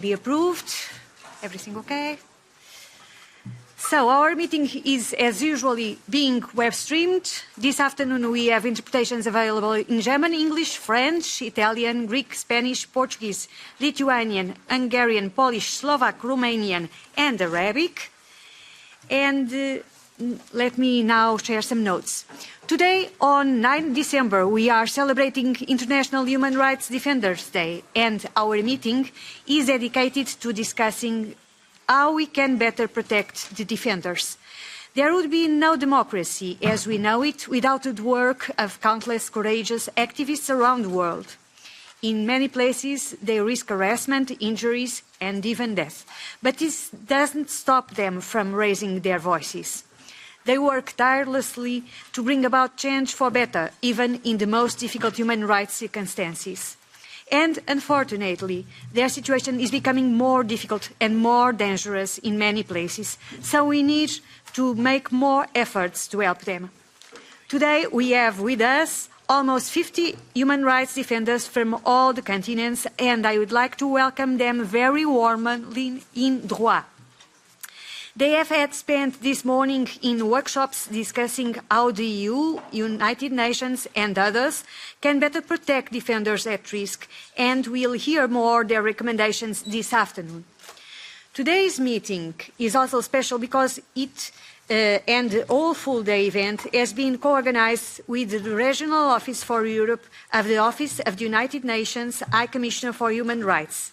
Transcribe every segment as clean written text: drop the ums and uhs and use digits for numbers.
Be approved. Everything okay? So our meeting is, as usually, being web streamed. This afternoon we have interpretations available in German, English, French, Italian, Greek, Spanish, Portuguese, Lithuanian, Hungarian, Polish, Slovak, Romanian, and Arabic. And let me now share some notes. Today, on 9 December, we are celebrating International Human Rights Defenders Day, and our meeting is dedicated to discussing how we can better protect the defenders. There would be no democracy as we know it without the work of countless courageous activists around the world. In many places, they risk harassment, injuries, and even death. But this doesn't stop them from raising their voices. They work tirelessly to bring about change for better, even in the most difficult human rights circumstances. And unfortunately, their situation is becoming more difficult and more dangerous in many places, so we need to make more efforts to help them. Today, we have with us almost 50 human rights defenders from all the continents, and I would like to welcome them very warmly in Droit. They have had spent this morning in workshops discussing how the EU, United Nations and others can better protect defenders at risk, and we'll hear more their recommendations this afternoon. Today's meeting is also special because it and the all full-day event has been co-organized with the Regional Office for Europe of the Office of the United Nations High Commissioner for Human Rights.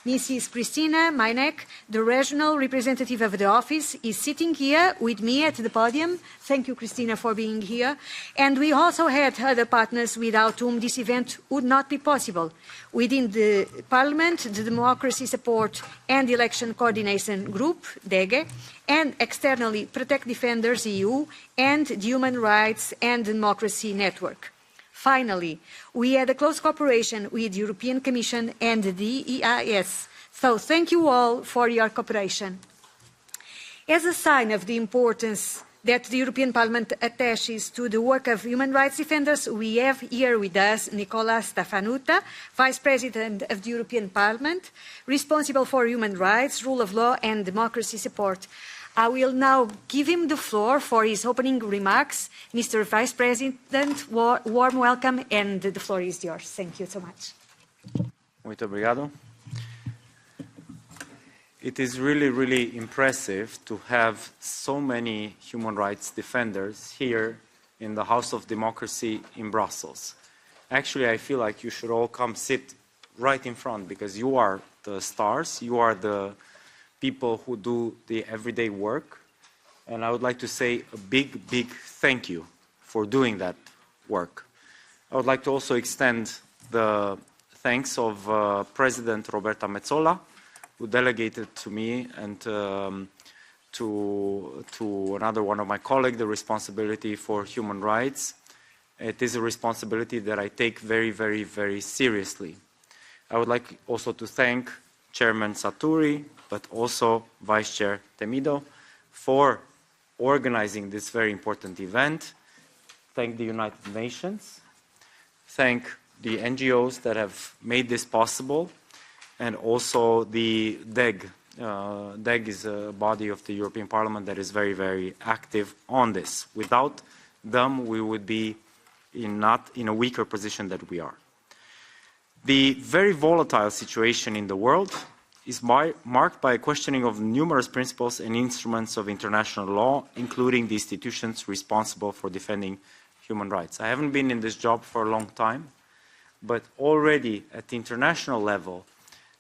Mrs. Christina Majnek, the regional representative of the office, is sitting here with me at the podium. Thank you, Christina, for being here. And we also had other partners without whom this event would not be possible. Within the Parliament, the Democracy Support and Election Coordination Group, DEGE, and externally Protect Defenders EU and the Human Rights and Democracy Network. Finally, we had a close cooperation with the European Commission and the EEAS. So thank you all for your cooperation. As a sign of the importance that the European Parliament attaches to the work of human rights defenders, we have here with us Nicolae Ștefănuță, Vice-President of the European Parliament, responsible for human rights, rule of law and democracy support. I will now give him the floor for his opening remarks. Mr. Vice President, warm welcome, and the floor is yours. Thank you so much. Muito obrigado. It is really, really impressive to have so many human rights defenders here in the House of Democracy in Brussels. Actually, I feel like you should all come sit right in front because you are the stars, you are the people who do the everyday work, and I would like to say a big, big thank you for doing that work. I would like to also extend the thanks of President Roberta Metsola, who delegated to me and to another one of my colleagues the responsibility for human rights. It is a responsibility that I take very, very, very seriously. I would like also to thank Chairman Saturi, but also Vice Chair Temido for organizing this very important event. Thank the United Nations. Thank the NGOs that have made this possible, and also the DEG. DEG is a body of the European Parliament that is very, very active on this. Without them, we would be not in a weaker position than we are. The very volatile situation in the world is marked by a questioning of numerous principles and instruments of international law, including the institutions responsible for defending human rights. I haven't been in this job for a long time, but already at the international level,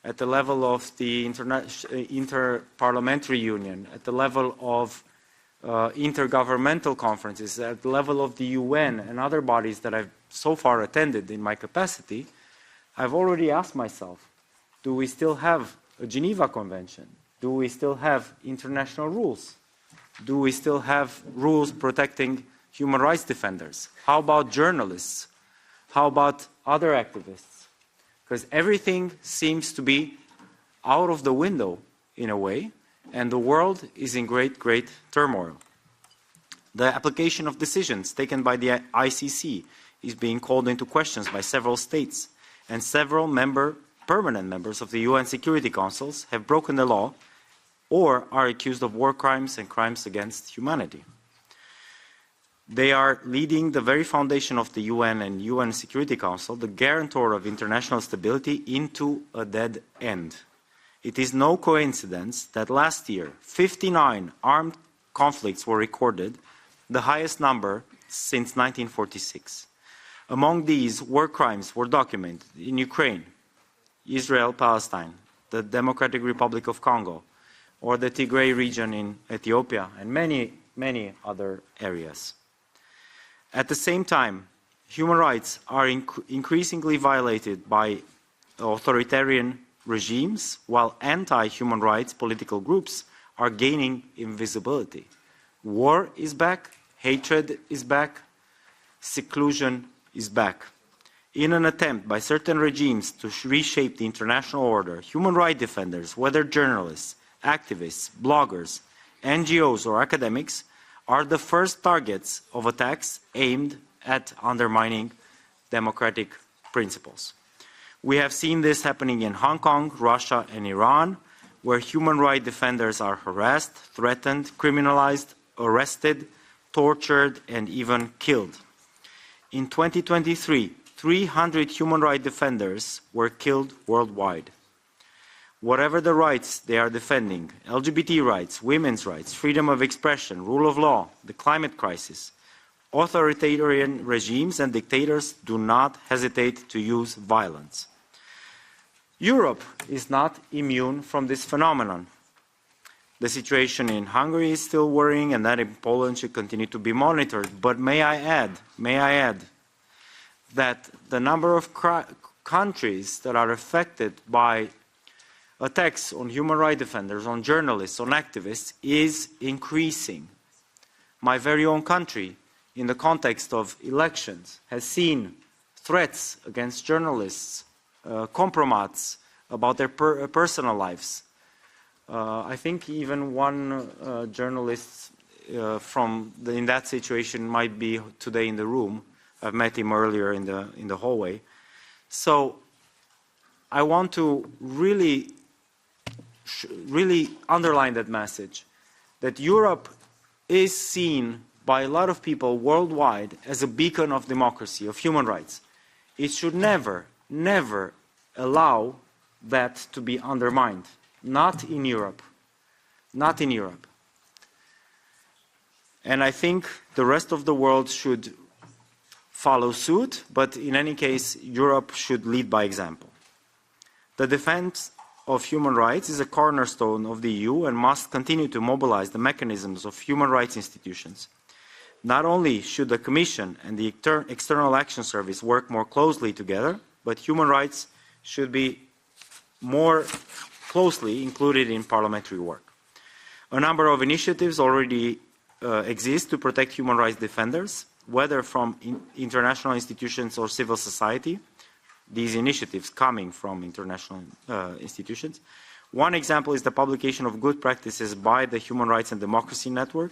at the level of the Inter-Parliamentary Union, at the level of intergovernmental conferences, at the level of the UN and other bodies that I've so far attended in my capacity, I've already asked myself, do we still have a Geneva Convention? Do we still have international rules? Do we still have rules protecting human rights defenders? How about journalists? How about other activists? Because everything seems to be out of the window in a way, and the world is in great, great turmoil. The application of decisions taken by the ICC is being called into questions by several states, and several member permanent members of the UN Security Councils have broken the law or are accused of war crimes and crimes against humanity. They are leading the very foundation of the UN and UN Security Council, the guarantor of international stability, into a dead end. It is no coincidence that last year 59 armed conflicts were recorded, the highest number since 1946. Among these, war crimes were documented in Ukraine, Israel, Palestine, the Democratic Republic of Congo, or the Tigray region in Ethiopia, and many, many other areas. At the same time, human rights are increasingly violated by authoritarian regimes, while anti-human rights political groups are gaining invisibility. War is back, hatred is back, seclusion is back. In an attempt by certain regimes to reshape the international order, human rights defenders, whether journalists, activists, bloggers, NGOs or academics, are the first targets of attacks aimed at undermining democratic principles. We have seen this happening in Hong Kong, Russia and Iran, where human rights defenders are harassed, threatened, criminalized, arrested, tortured and even killed. In 2023, 300 human rights defenders were killed worldwide. Whatever the rights they are defending, LGBT rights, women's rights, freedom of expression, rule of law, the climate crisis, authoritarian regimes and dictators do not hesitate to use violence. Europe is not immune from this phenomenon. The situation in Hungary is still worrying, and that in Poland should continue to be monitored. But may I add that the number of countries that are affected by attacks on human rights defenders, on journalists, on activists is increasing. My very own country, in the context of elections, has seen threats against journalists, compromise about their personal lives. I think even one journalist in that situation might be today in the room. I've met him earlier in the hallway. So I want to really underline that message, that Europe is seen by a lot of people worldwide as a beacon of democracy, of human rights. It should never, never allow that to be undermined. Not in Europe. Not in Europe. And I think the rest of the world should follow suit, but in any case, Europe should lead by example. The defense of human rights is a cornerstone of the EU and must continue to mobilize the mechanisms of human rights institutions. Not only should the Commission and the External Action Service work more closely together, but human rights should be more closely included in parliamentary work. A number of initiatives already exist to protect human rights defenders, whether from international institutions or civil society. These initiatives coming from international institutions. One example is the publication of good practices by the Human Rights and Democracy Network.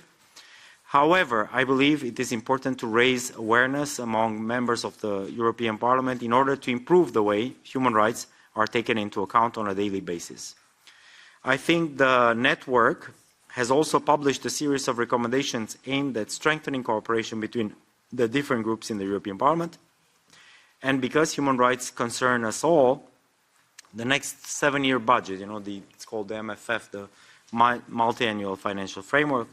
However, I believe it is important to raise awareness among members of the European Parliament in order to improve the way human rights are taken into account on a daily basis. I think the network has also published a series of recommendations aimed at strengthening cooperation between the different groups in the European Parliament. And because human rights concern us all, the next 7-year budget, it's called the MFF, the Multi-Annual Financial Framework,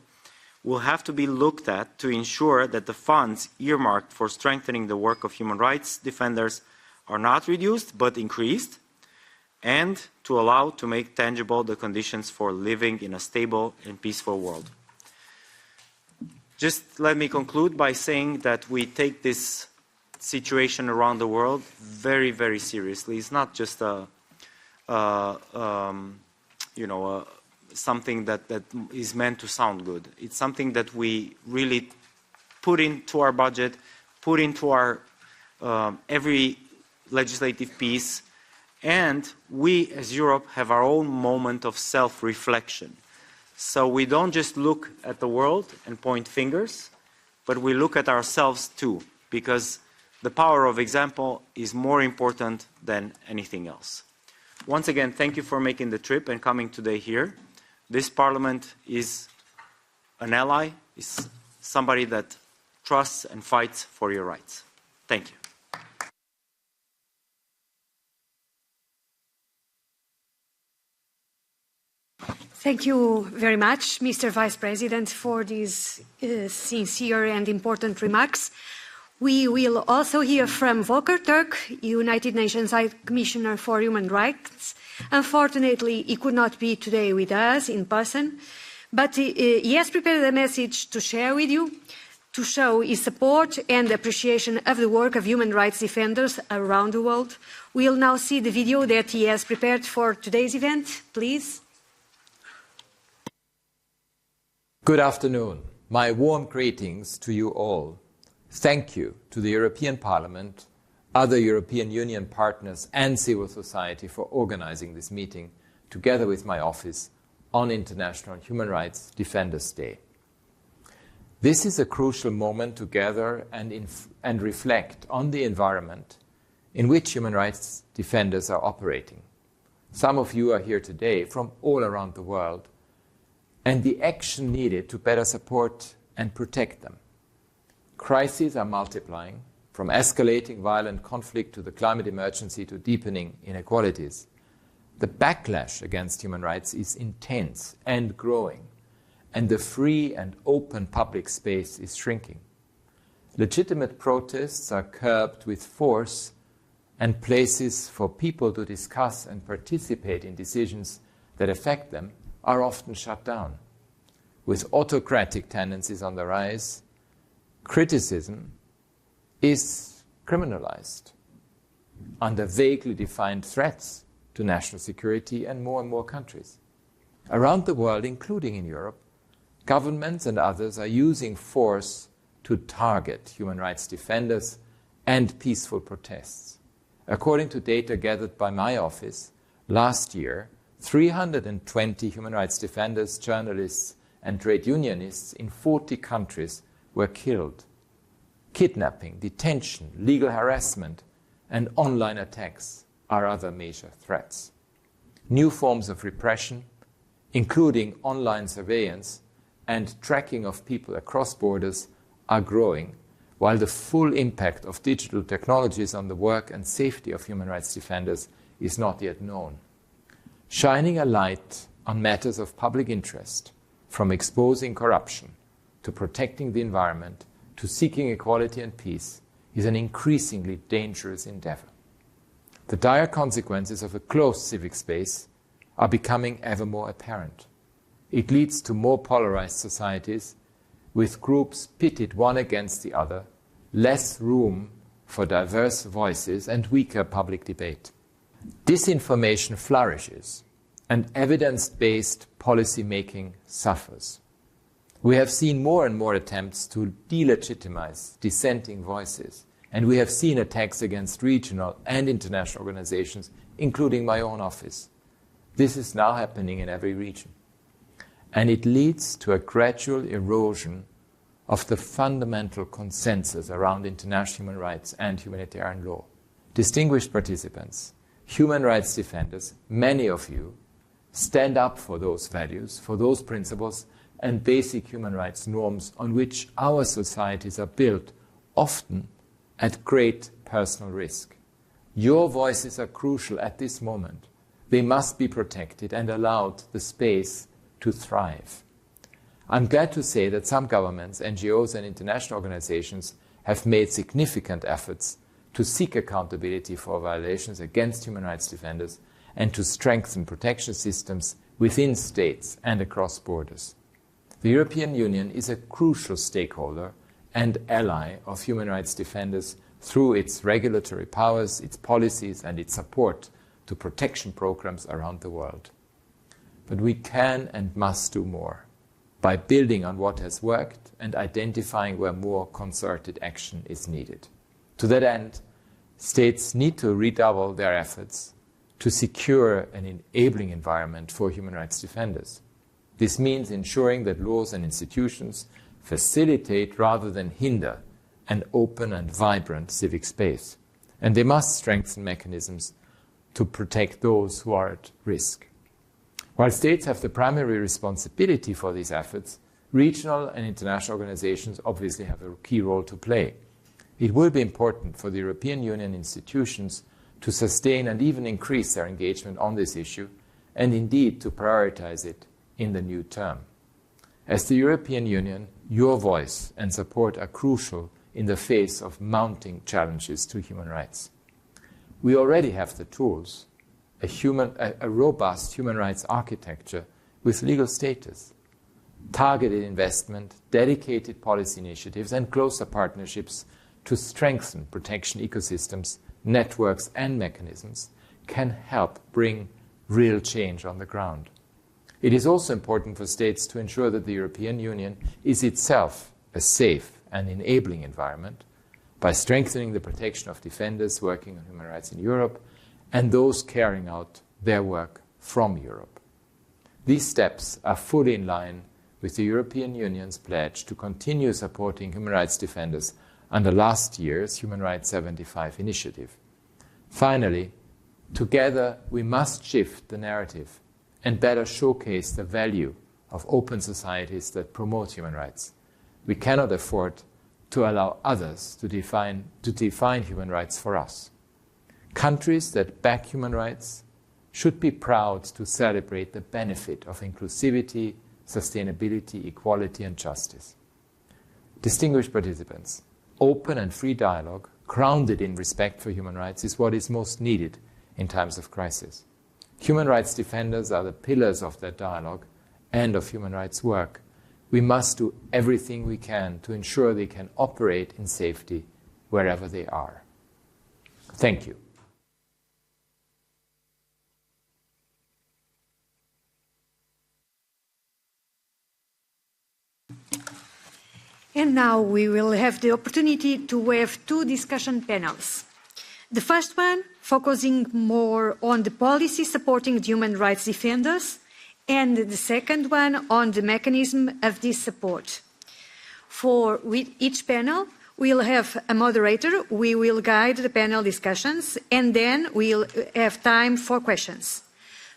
will have to be looked at to ensure that the funds earmarked for strengthening the work of human rights defenders are not reduced but increased, and to allow to make tangible the conditions for living in a stable and peaceful world. Just let me conclude by saying that we take this situation around the world very, very seriously. It's not just something that is meant to sound good. It's something that we really put into our budget, put into our every legislative piece, and we as Europe have our own moment of self-reflection. So we don't just look at the world and point fingers, but we look at ourselves too, because the power of example is more important than anything else. Once again, thank you for making the trip and coming today here. This Parliament is an ally, is somebody that trusts and fights for your rights. Thank you. Thank you very much, Mr. Vice President, for these sincere and important remarks. We will also hear from Volker Türk, United Nations High Commissioner for Human Rights. Unfortunately, he could not be today with us in person, but he has prepared a message to share with you to show his support and appreciation of the work of human rights defenders around the world. We'll now see the video that he has prepared for today's event. Please. Good afternoon. My warm greetings to you all. Thank you to the European Parliament, other European Union partners and civil society for organizing this meeting together with my office on International Human Rights Defenders Day. This is a crucial moment to gather and reflect on the environment in which human rights defenders are operating. Some of you are here today from all around the world, and the action needed to better support and protect them. Crises are multiplying, from escalating violent conflict to the climate emergency to deepening inequalities. The backlash against human rights is intense and growing, and the free and open public space is shrinking. Legitimate protests are curbed with force, and places for people to discuss and participate in decisions that affect them are often shut down. With autocratic tendencies on the rise, criticism is criminalized under vaguely defined threats to national security in more and more countries. Around the world, including in Europe, governments and others are using force to target human rights defenders and peaceful protests. According to data gathered by my office, last year, 320 human rights defenders, journalists, and trade unionists in 40 countries were killed. Kidnapping, detention, legal harassment, and online attacks are other major threats. New forms of repression, including online surveillance and tracking of people across borders, are growing, while the full impact of digital technologies on the work and safety of human rights defenders is not yet known. Shining a light on matters of public interest, from exposing corruption to protecting the environment to seeking equality and peace, is an increasingly dangerous endeavor. The dire consequences of a closed civic space are becoming ever more apparent. It leads to more polarized societies, with groups pitted one against the other, less room for diverse voices, and weaker public debate. Disinformation flourishes, and evidence-based policy-making suffers. We have seen more and more attempts to delegitimize dissenting voices, and we have seen attacks against regional and international organizations, including my own office. This is now happening in every region. And it leads to a gradual erosion of the fundamental consensus around international human rights and humanitarian law. Distinguished participants, human rights defenders, many of you, stand up for those values, for those principles and basic human rights norms on which our societies are built, often at great personal risk. Your voices are crucial at this moment. They must be protected and allowed the space to thrive. I'm glad to say that some governments, NGOs and international organizations have made significant efforts to seek accountability for violations against human rights defenders and to strengthen protection systems within states and across borders. The European Union is a crucial stakeholder and ally of human rights defenders through its regulatory powers, its policies, and its support to protection programs around the world. But we can and must do more by building on what has worked and identifying where more concerted action is needed. To that end, states need to redouble their efforts to secure an enabling environment for human rights defenders. This means ensuring that laws and institutions facilitate rather than hinder an open and vibrant civic space. And they must strengthen mechanisms to protect those who are at risk. While states have the primary responsibility for these efforts, regional and international organizations obviously have a key role to play. It will be important for the European Union institutions to sustain and even increase their engagement on this issue, and indeed to prioritize it in the new term. As the European Union, your voice and support are crucial in the face of mounting challenges to human rights. We already have the tools, a robust human rights architecture with legal status, targeted investment, dedicated policy initiatives, and closer partnerships to strengthen protection ecosystems, networks, and mechanisms can help bring real change on the ground. It is also important for states to ensure that the European Union is itself a safe and enabling environment by strengthening the protection of defenders working on human rights in Europe and those carrying out their work from Europe. These steps are fully in line with the European Union's pledge to continue supporting human rights defenders under last year's Human Rights 75 initiative. Finally, together we must shift the narrative and better showcase the value of open societies that promote human rights. We cannot afford to allow others to define human rights for us. Countries that back human rights should be proud to celebrate the benefit of inclusivity, sustainability, equality, and justice. Distinguished participants, open and free dialogue, grounded in respect for human rights, is what is most needed in times of crisis. Human rights defenders are the pillars of that dialogue and of human rights work. We must do everything we can to ensure they can operate in safety wherever they are. Thank you. And now we will have the opportunity to have two discussion panels. The first one focusing more on the policy supporting human rights defenders, and the second one on the mechanism of this support. For each panel, we'll have a moderator. We will guide the panel discussions, and then we'll have time for questions.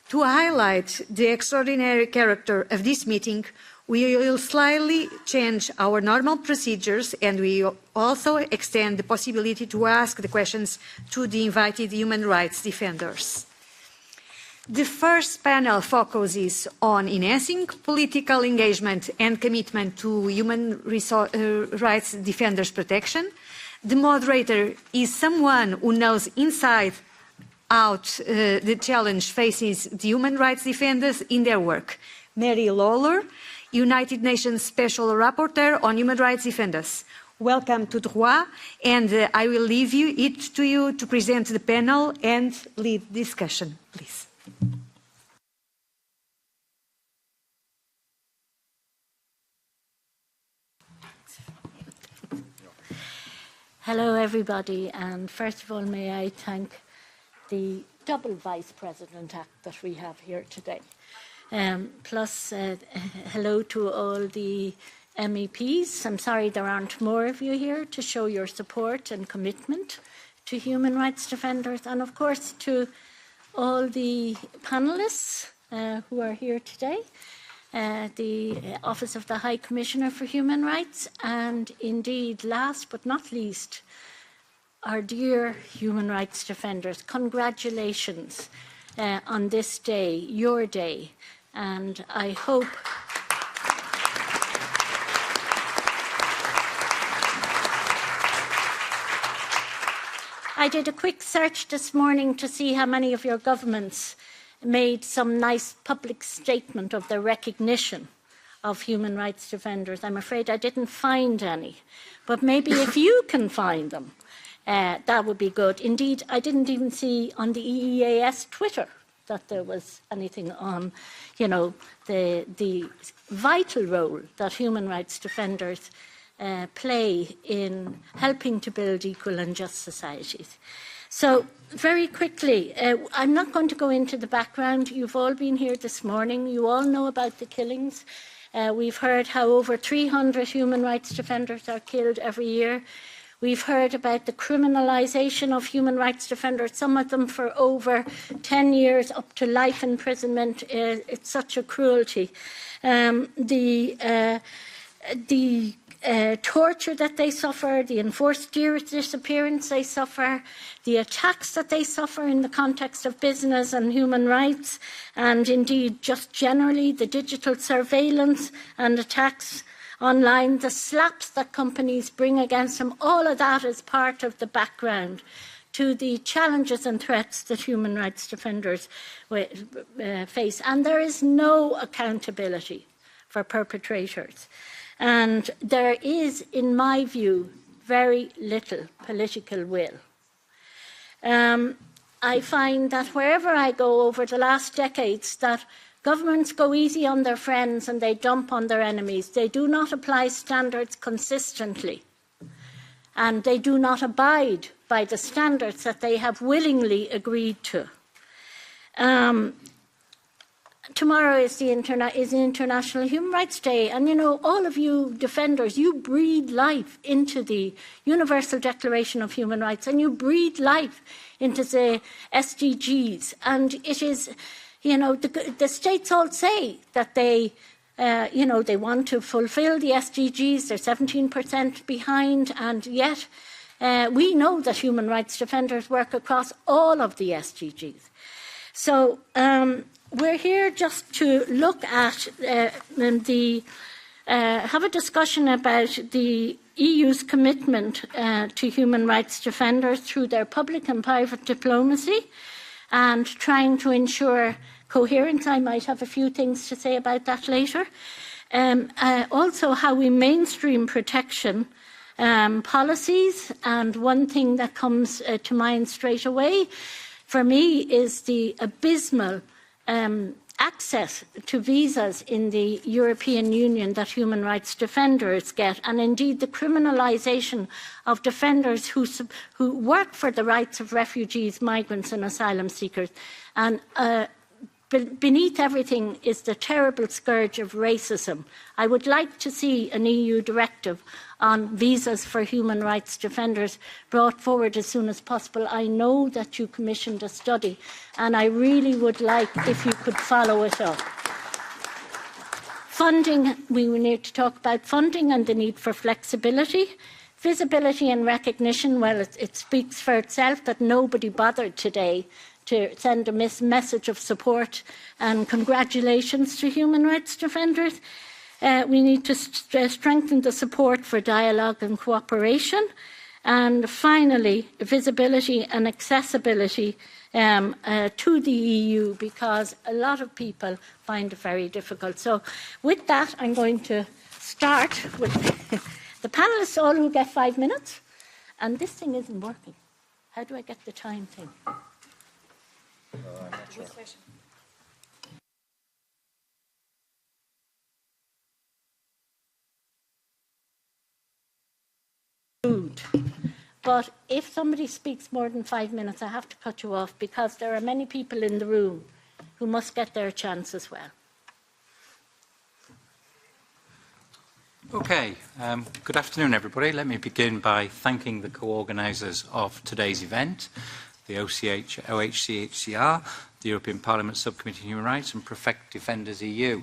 To highlight the extraordinary character of this meeting, we will slightly change our normal procedures, and we also extend the possibility to ask the questions to the invited human rights defenders. The first panel focuses on enhancing political engagement and commitment to human rights defenders' protection. The moderator is someone who knows inside out the challenge faces the human rights defenders in their work. Mary Lawler, United Nations Special Rapporteur on Human Rights Defenders. Welcome to Droit, and I will leave it to you to present the panel and lead the discussion, please. Hello, everybody, and first of all, may I thank the double Vice-President Act that we have here today. Plus, hello to all the MEPs. I'm sorry there aren't more of you here to show your support and commitment to human rights defenders, and of course to all the panelists who are here today, the Office of the High Commissioner for Human Rights, and indeed, last but not least, our dear human rights defenders. Congratulations on this day, your day. And I hope I did a quick search this morning to see how many of your governments made some nice public statement of their recognition of human rights defenders. I'm afraid I didn't find any, but maybe if you can find them, that would be good. Indeed, I didn't even see on the EEAS Twitter that there was anything on, you know, the vital role that human rights defenders play in helping to build equal and just societies. So, very quickly, I'm not going to go into the background. You've all been here this morning. You all know about the killings. We've heard how over 300 human rights defenders are killed every year. We've heard about the criminalisation of human rights defenders, some of them for over 10 years, up to life imprisonment. It's such a cruelty. The torture that they suffer, the enforced disappearance they suffer, the attacks that they suffer in the context of business and human rights, and indeed just generally the digital surveillance and attacks online, the slaps that companies bring against them, all of that is part of the background to the challenges and threats that human rights defenders face. And there is no accountability for perpetrators. And there is, in my view, very little political will. I find that wherever I go over the last decades, that governments go easy on their friends and they dump on their enemies. They do not apply standards consistently. And they do not abide by the standards that they have willingly agreed to. Tomorrow is International Human Rights Day, and all of you defenders, you breathe life into the Universal Declaration of Human Rights, and you breathe life into the SDGs. And it is, the states all say that they want to fulfil the SDGs. They're 17% behind, and yet we know that human rights defenders work across all of the SDGs. So we're here just to look at have a discussion about the EU's commitment to human rights defenders through their public and private diplomacy, and trying to ensure coherence. I might have a few things to say about that later. Also, how we mainstream protection policies, and one thing that comes to mind straight away for me is the abysmal access to visas in the European Union that human rights defenders get, and indeed the criminalisation of defenders who work for the rights of refugees, migrants and asylum seekers. And beneath everything is the terrible scourge of racism. I would like to see an EU directive on visas for human rights defenders brought forward as soon as possible. I know that you commissioned a study, and I really would like if you could follow it up. Funding, we need to talk about funding and the need for flexibility. Visibility and recognition, well, it speaks for itself that nobody bothered today to send a message of support and congratulations to human rights defenders. We need to strengthen the support for dialogue and cooperation. And finally, visibility and accessibility to the EU, because a lot of people find it very difficult. So with that, I'm going to start with the panellists, all who get 5 minutes. And this thing isn't working. How do I get the time thing? I'm not sure. But if somebody speaks more than 5 minutes, I have to cut you off, because there are many people in the room who must get their chance as well. Okay, good afternoon, everybody. Let me begin by thanking the co-organisers of today's event, the OHCHR, the European Parliament Subcommittee on Human Rights, and Perfect Defenders EU.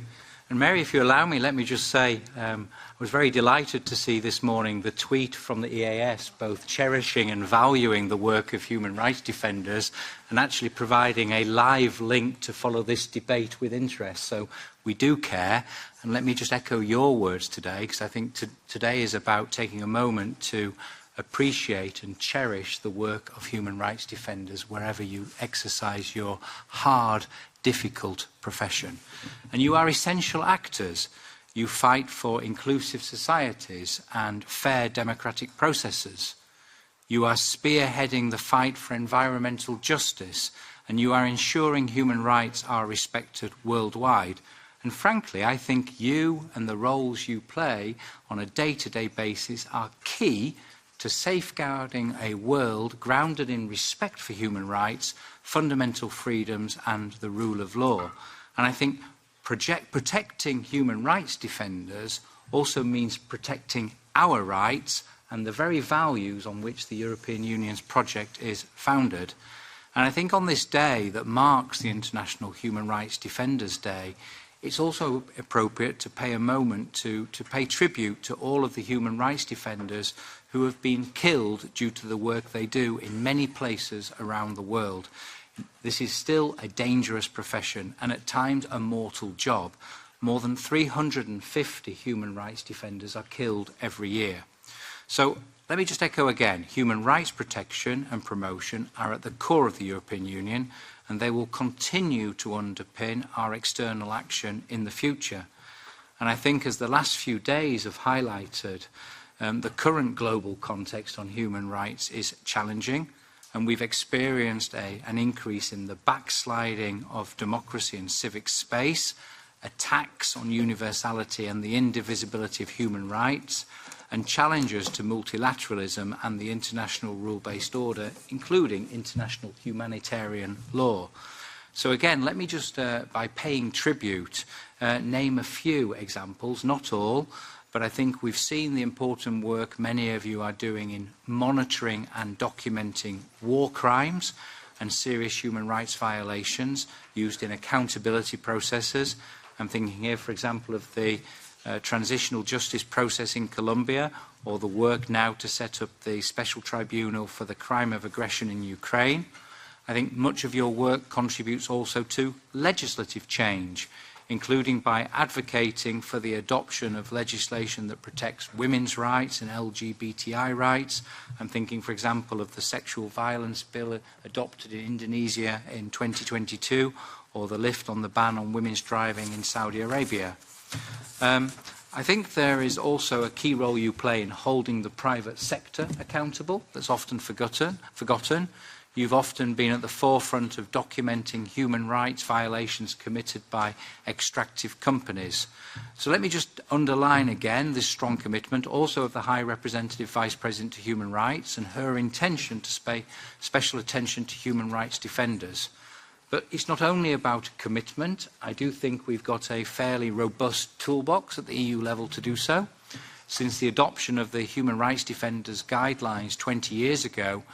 And Mary, if you allow me, let me just say I was very delighted to see this morning the tweet from the EEAS, both cherishing and valuing the work of human rights defenders and actually providing a live link to follow this debate with interest. So we do care. And let me just echo your words today, because I think today is about taking a moment to appreciate and cherish the work of human rights defenders wherever you exercise your hard, difficult profession. And you are essential actors. You fight for inclusive societies and fair democratic processes. You are spearheading the fight for environmental justice, and you are ensuring human rights are respected worldwide. And frankly, I think you and the roles you play on a day-to-day basis are key to safeguarding a world grounded in respect for human rights, fundamental freedoms and the rule of law. And I think protecting human rights defenders also means protecting our rights and the very values on which the European Union's project is founded. And I think on this day that marks the International Human Rights Defenders Day, it's also appropriate to pay a moment to pay tribute to all of the human rights defenders who have been killed due to the work they do in many places around the world. This is still a dangerous profession and at times a mortal job. More than 350 human rights defenders are killed every year. So let me just echo again, human rights protection and promotion are at the core of the European Union, and they will continue to underpin our external action in the future. And I think as the last few days have highlighted, the current global context on human rights is challenging, and we've experienced an increase in the backsliding of democracy and civic space, attacks on universality and the indivisibility of human rights, and challenges to multilateralism and the international rule-based order, including international humanitarian law. So again, let me just, by paying tribute, name a few examples, not all, but I think we've seen the important work many of you are doing in monitoring and documenting war crimes and serious human rights violations used in accountability processes. I'm thinking here, for example, of the transitional justice process in Colombia, or the work now to set up the special tribunal for the crime of aggression in Ukraine. I think much of your work contributes also to legislative change, including by advocating for the adoption of legislation that protects women's rights and LGBTI rights. I'm thinking, for example, of the sexual violence bill adopted in Indonesia in 2022, or the lift on the ban on women's driving in Saudi Arabia. I think there is also a key role you play in holding the private sector accountable that's often forgotten. You've often been at the forefront of documenting human rights violations committed by extractive companies. So let me just underline again this strong commitment also of the High Representative Vice President to Human Rights and her intention to pay special attention to human rights defenders. But it's not only about commitment. I do think we've got a fairly robust toolbox at the EU level to do so. Since the adoption of the Human Rights Defenders Guidelines 20 years ago,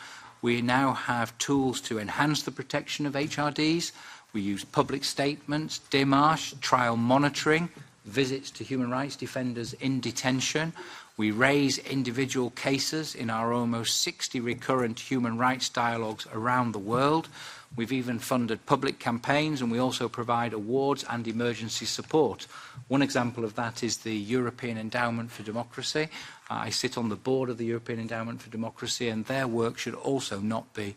we now have tools to enhance the protection of HRDs. We use public statements, démarches, trial monitoring, visits to human rights defenders in detention. We raise individual cases in our almost 60 recurrent human rights dialogues around the world. We've even funded public campaigns, and we also provide awards and emergency support. One example of that is the European Endowment for Democracy. I sit on the board of the European Endowment for Democracy, and their work should also not be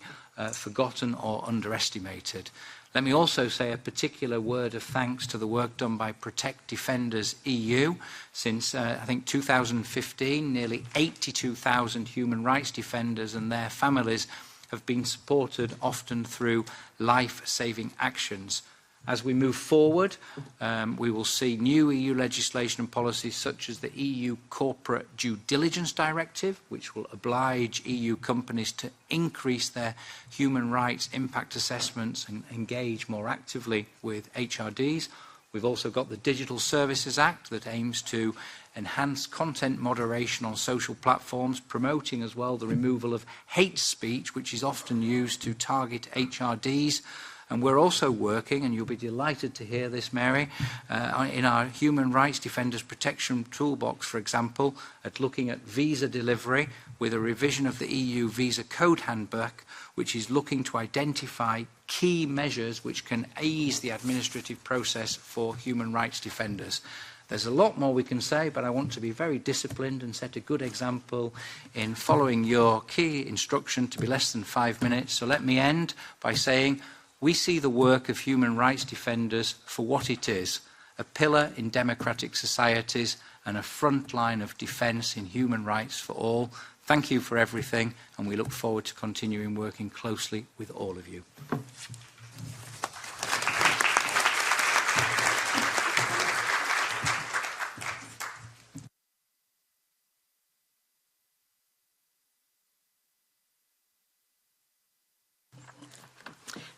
forgotten or underestimated. Let me also say a particular word of thanks to the work done by Protect Defenders EU. Since, I think, 2015, nearly 82,000 human rights defenders and their families have been supported, often through life-saving actions. As we move forward, we will see new EU legislation and policies such as the EU Corporate Due Diligence Directive, which will oblige EU companies to increase their human rights impact assessments and engage more actively with HRDs. We've also got the Digital Services Act that aims to enhance content moderation on social platforms, promoting as well the removal of hate speech, which is often used to target HRDs. And we're also working, and you'll be delighted to hear this, Mary, in our Human Rights Defenders Protection Toolbox, for example, at looking at visa delivery with a revision of the EU Visa Code Handbook, which is looking to identify key measures which can ease the administrative process for human rights defenders. There's a lot more we can say, but I want to be very disciplined and set a good example in following your key instruction to be less than 5 minutes. So let me end by saying we see the work of human rights defenders for what it is, a pillar in democratic societies and a front line of defence in human rights for all. Thank you for everything, and we look forward to continuing working closely with all of you.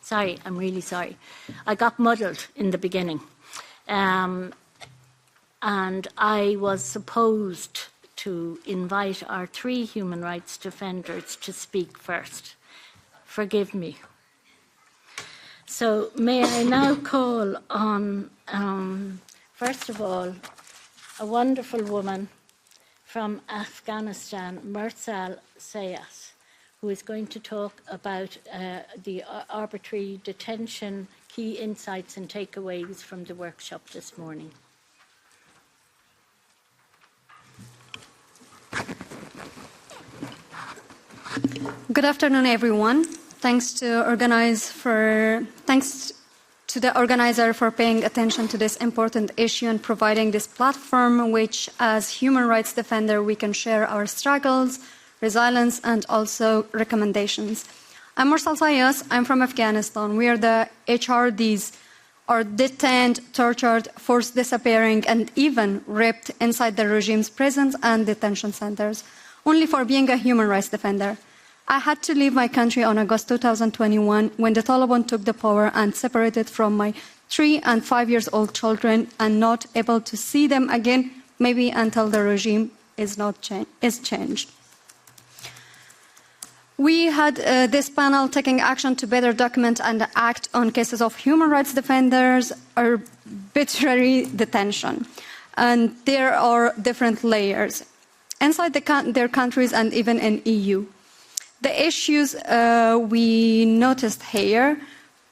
Sorry, I'm really sorry. I got muddled in the beginning. And I was supposed to invite our 3 human rights defenders to speak first. Forgive me. So may I now call on, first of all, a wonderful woman from Afghanistan, Mursal Sayas, who is going to talk about the arbitrary detention, key insights and takeaways from the workshop this morning. Good afternoon, everyone. Thanks to the organizer for paying attention to this important issue and providing this platform, which, as human rights defender, we can share our struggles, resilience, and also recommendations. I'm Mursal Sayas. I'm from Afghanistan. We are the HRDs, or detained, tortured, forced disappearing, and even raped inside the regime's prisons and detention centers, only for being a human rights defender. I had to leave my country on August 2021 when the Taliban took the power and separated from my 3 and 5 years old children, and not able to see them again, maybe until the regime is changed. We had this panel taking action to better document and act on cases of human rights defenders' arbitrary detention. And there are different layers inside their countries and even in EU. The issues we noticed here: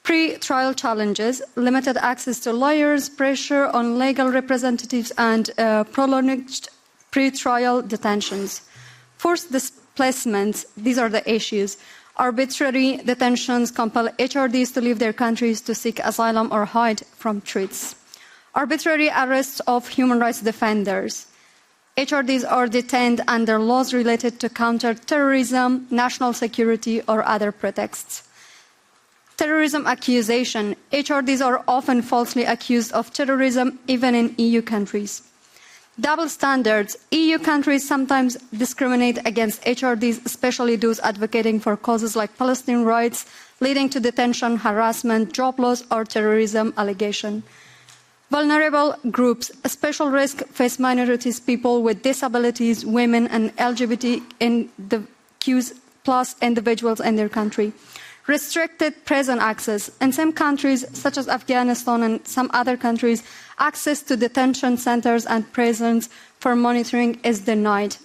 pre-trial challenges, limited access to lawyers, pressure on legal representatives, and prolonged pre-trial detentions. Forced displacements, these are the issues. Arbitrary detentions compel HRDs to leave their countries to seek asylum or hide from threats. Arbitrary arrests of human rights defenders. HRDs are detained under laws related to counter-terrorism, national security, or other pretexts. Terrorism accusation. HRDs are often falsely accused of terrorism, even in EU countries. Double standards. EU countries sometimes discriminate against HRDs, especially those advocating for causes like Palestinian rights, leading to detention, harassment, job loss, or terrorism allegation. Vulnerable groups. A special risk face minorities, people with disabilities, women, and LGBTQs plus individuals in their country. Restricted prison access. In some countries, such as Afghanistan and some other countries, access to detention centers and prisons for monitoring is denied.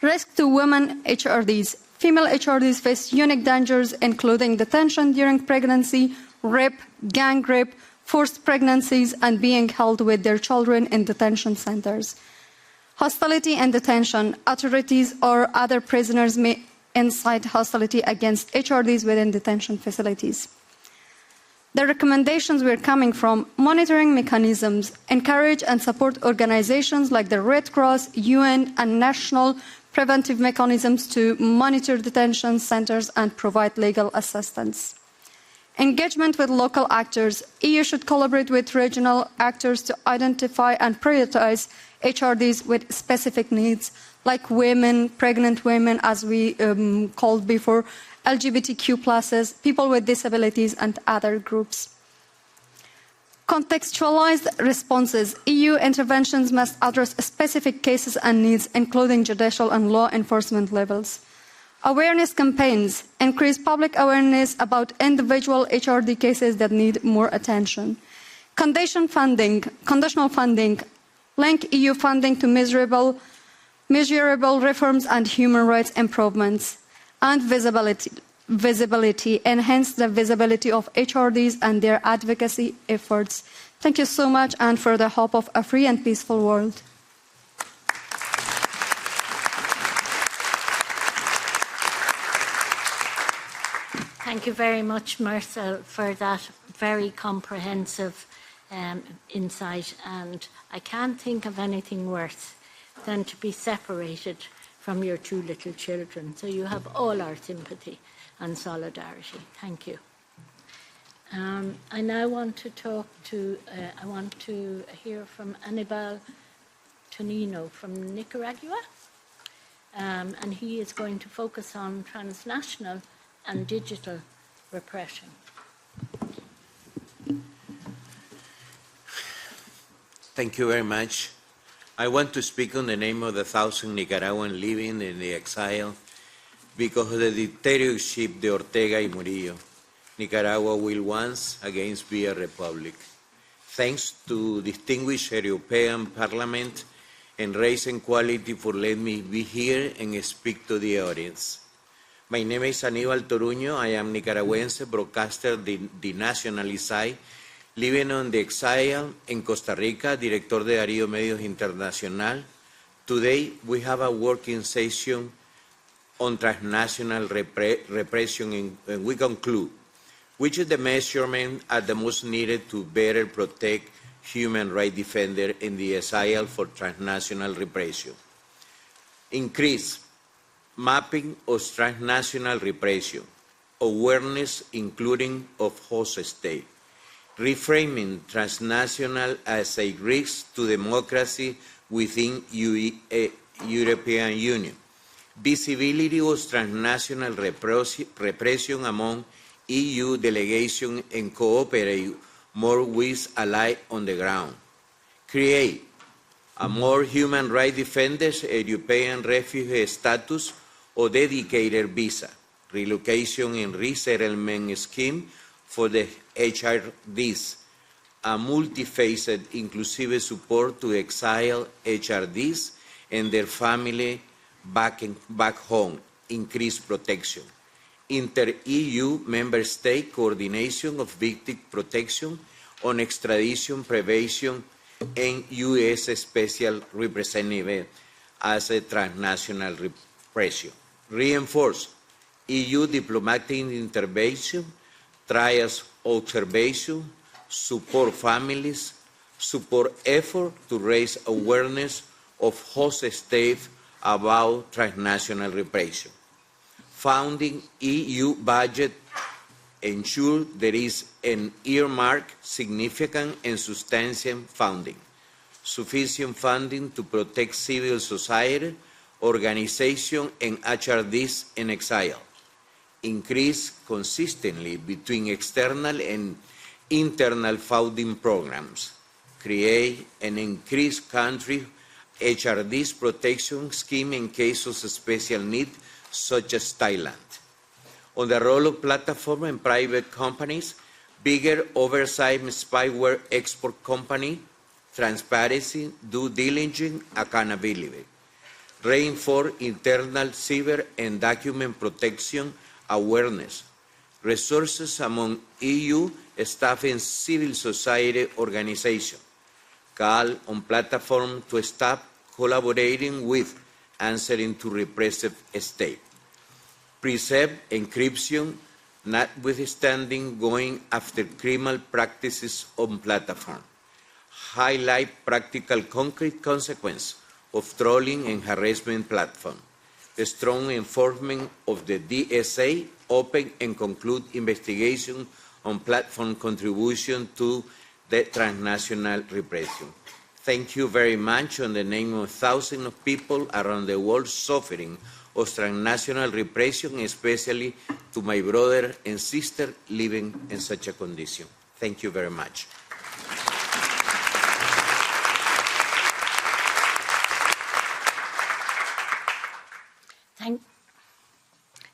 Risk to women HRDs. Female HRDs face unique dangers, including detention during pregnancy, rape, gang rape, forced pregnancies, and being held with their children in detention centers. Hostility and detention. Authorities or other prisoners may incite hostility against HRDs within detention facilities. The recommendations we're coming from: monitoring mechanisms, encourage and support organizations like the Red Cross, UN, and national preventive mechanisms to monitor detention centers and provide legal assistance. Engagement with local actors. EU should collaborate with regional actors to identify and prioritize HRDs with specific needs, like women, pregnant women, as we called before, LGBTQ+, people with disabilities, and other groups. Contextualized responses. EU interventions must address specific cases and needs, including judicial and law enforcement levels. Awareness campaigns. Increase public awareness about individual HRD cases that need more attention. Conditional funding. Link EU funding to measurable reforms and human rights improvements. And visibility. Enhance the visibility of HRDs and their advocacy efforts. Thank you so much, and for the hope of a free and peaceful world. Thank you very much, Mursal, for that very comprehensive insight. And I can't think of anything worse than to be separated from your 2 little children. So you have all our sympathy and solidarity. Thank you. I now want to I want to hear from Anibal Tonino from Nicaragua. And he is going to focus on transnational and digital repression. Thank you very much. I want to speak on the name of the 1,000 Nicaraguans living in the exile because of the dictatorship de Ortega y Murillo. Nicaragua will once again be a republic. Thanks to distinguished European Parliament and Race and Equality for letting me be here and speak to the audience. My name is Aníbal Toruño. I am Nicaraguense broadcaster denationalized, living on the exile in Costa Rica, director de Darío Medios Internacional. Today we have a working session on transnational repression, and we conclude which is the measurement are the most needed to better protect human rights defenders in the exile for transnational repression. Increase mapping of transnational repression, awareness including of host state, reframing transnational as a risk to democracy within European Union, visibility of transnational repression among EU delegations and cooperate more with allies on the ground, create a more human rights defenders European refugee status or dedicated visa, relocation and resettlement scheme for the HRDs, a multifaceted inclusive support to exile HRDs and their family back home, increased protection, inter-EU member state coordination of victim protection on extradition prevention and U.S. Special Representative as a transnational repression, reinforce EU diplomatic intervention, trials observation, support families, support effort to raise awareness of host states about transnational repression. Funding EU budget ensure there is an earmark, significant and substantial funding, sufficient funding to protect civil society, organization and HRDs in exile, increase consistently between external and internal funding programs, create an increased country HRDs protection scheme in cases of special need, such as Thailand. On the role of platform and private companies, bigger oversight spyware export company, transparency, due diligence, accountability. Reinforce internal cyber and document protection awareness. Resources among EU staff and civil society organizations. Call on platform to stop collaborating with answering to repressive state. Preserve encryption, notwithstanding going after criminal practices on platform. Highlight practical concrete consequence of trolling and harassment platform. The strong enforcement of the DSA, open and conclude investigation on platform contribution to the transnational repression. Thank you very much on the name of thousands of people around the world suffering of transnational repression, especially to my brother and sister living in such a condition. Thank you very much.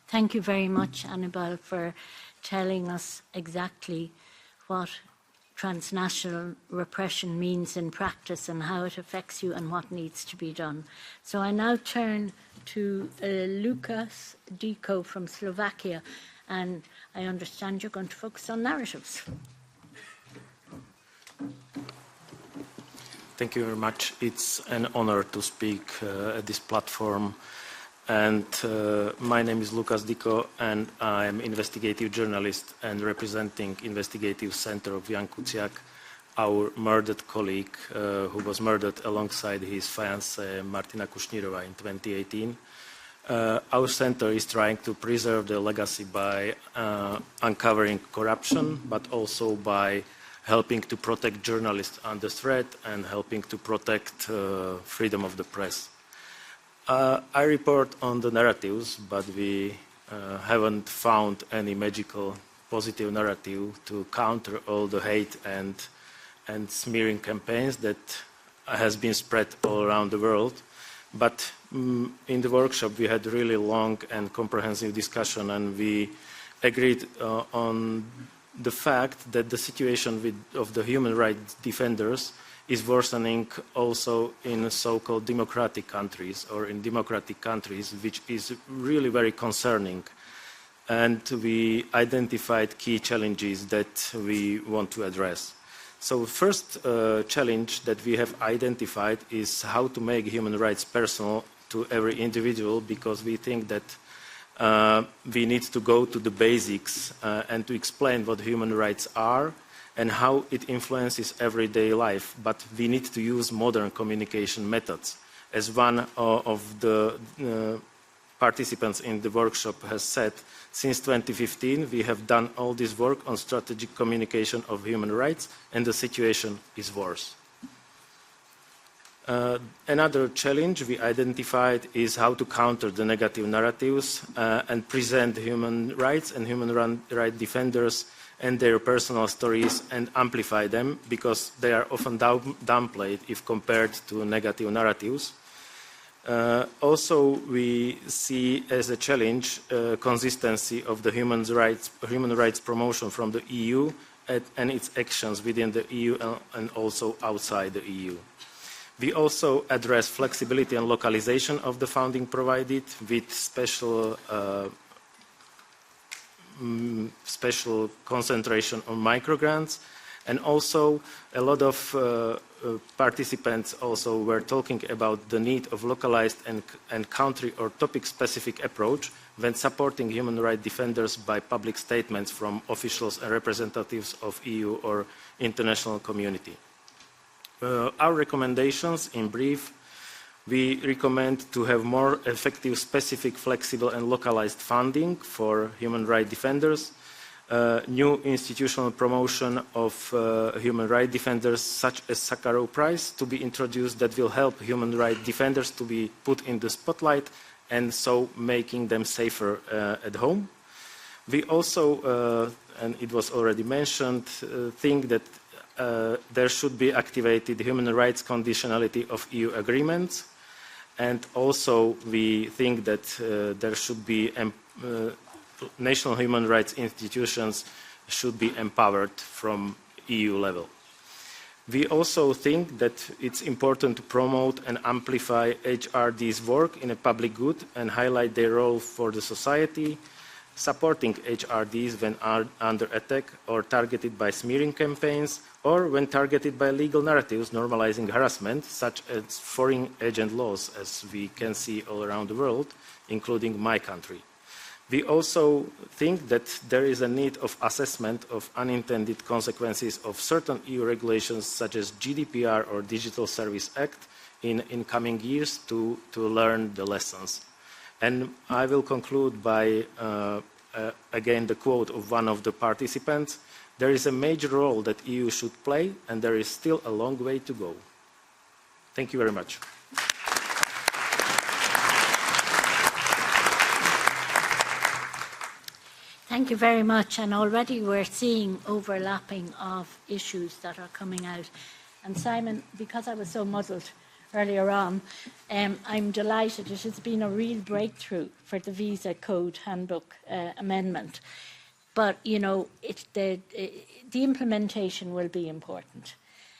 Thank you very much, Annabelle, for telling us exactly what transnational repression means in practice and how it affects you and what needs to be done. So I now turn to Lukas Diko from Slovakia, and I understand you're going to focus on narratives. Thank you very much. It's an honor to speak at this platform. And my name is Lukas Diko, and I'm investigative journalist and representing Investigative Center of Jan Kuciak, our murdered colleague who was murdered alongside his fiancée Martina Kushnirova in 2018. Our center is trying to preserve the legacy by uncovering corruption, but also by helping to protect journalists under threat and helping to protect freedom of the press. I report on the narratives, but we haven't found any magical positive narrative to counter all the hate and smearing campaigns that has been spread all around the world. But in the workshop, we had a really long and comprehensive discussion, and we agreed on the fact that the situation of the human rights defenders is worsening also in so-called democratic countries, or in democratic countries, which is really very concerning. And we identified key challenges that we want to address. So the first challenge that we have identified is how to make human rights personal to every individual, because we think that we need to go to the basics and to explain what human rights are and how it influences everyday life. But we need to use modern communication methods. As one of the participants in the workshop has said, since 2015, we have done all this work on strategic communication of human rights, and the situation is worse. Another challenge we identified is how to counter the negative narratives and present human rights and human rights defenders and their personal stories and amplify them, because they are often downplayed if compared to negative narratives. Also, we see as a challenge consistency of the human rights promotion from the EU and its actions within the EU and also outside the EU. We also address flexibility and localization of the funding provided with special concentration on microgrants, and also a lot of participants also were talking about the need of localized and country or topic-specific approach when supporting human rights defenders by public statements from officials and representatives of EU or international community. Our recommendations, in brief, we recommend to have more effective, specific, flexible and localized funding for human rights defenders, new institutional promotion of human rights defenders such as Sakharov Prize to be introduced that will help human rights defenders to be put in the spotlight and so making them safer at home. We also, and it was already mentioned, think that there should be activated human rights conditionality of EU agreements, and also we think that there should be national human rights institutions should be empowered from EU level. We also think that it's important to promote and amplify HRD's work in a public good and highlight their role for the society, supporting HRDs when are under attack or targeted by smearing campaigns, or when targeted by legal narratives normalizing harassment, such as foreign agent laws, as we can see all around the world, including my country. We also think that there is a need of assessment of unintended consequences of certain EU regulations, such as GDPR or Digital Service Act, in coming years to learn the lessons. And I will conclude by, again, the quote of one of the participants: there is a major role that EU should play, and there is still a long way to go. Thank you very much. Thank you very much. And already we're seeing overlapping of issues that are coming out. And Simon, because I was so muddled earlier on, I'm delighted. It has been a real breakthrough for the Visa Code Handbook amendment. But, you know, the implementation will be important.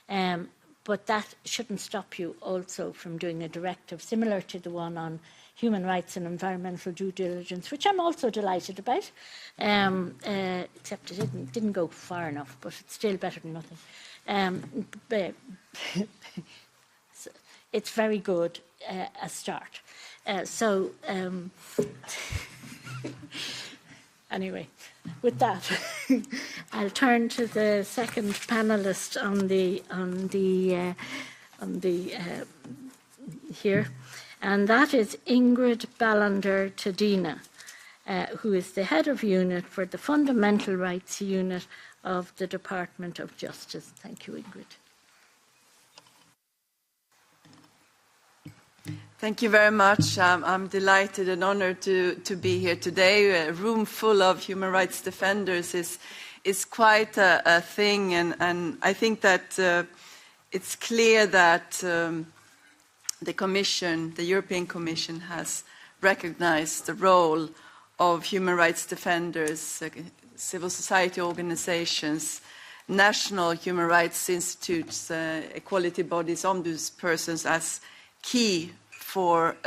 But that shouldn't stop you also from doing a directive similar to the one on human rights and environmental due diligence, which I'm also delighted about, except it didn't go far enough, but it's still better than nothing. So it's very good, a start. Anyway, with that, I'll turn to the second panelist here, and that is Ingrid Ballander-Tadina, who is the head of unit for the Fundamental Rights Unit of the Department of Justice. Thank you, Ingrid. Thank you very much. I'm delighted and honored to be here today. A room full of human rights defenders is quite a thing, and I think that it's clear that the Commission, the European Commission, has recognized the role of human rights defenders, civil society organizations, national human rights institutes, equality bodies, ombudspersons as key for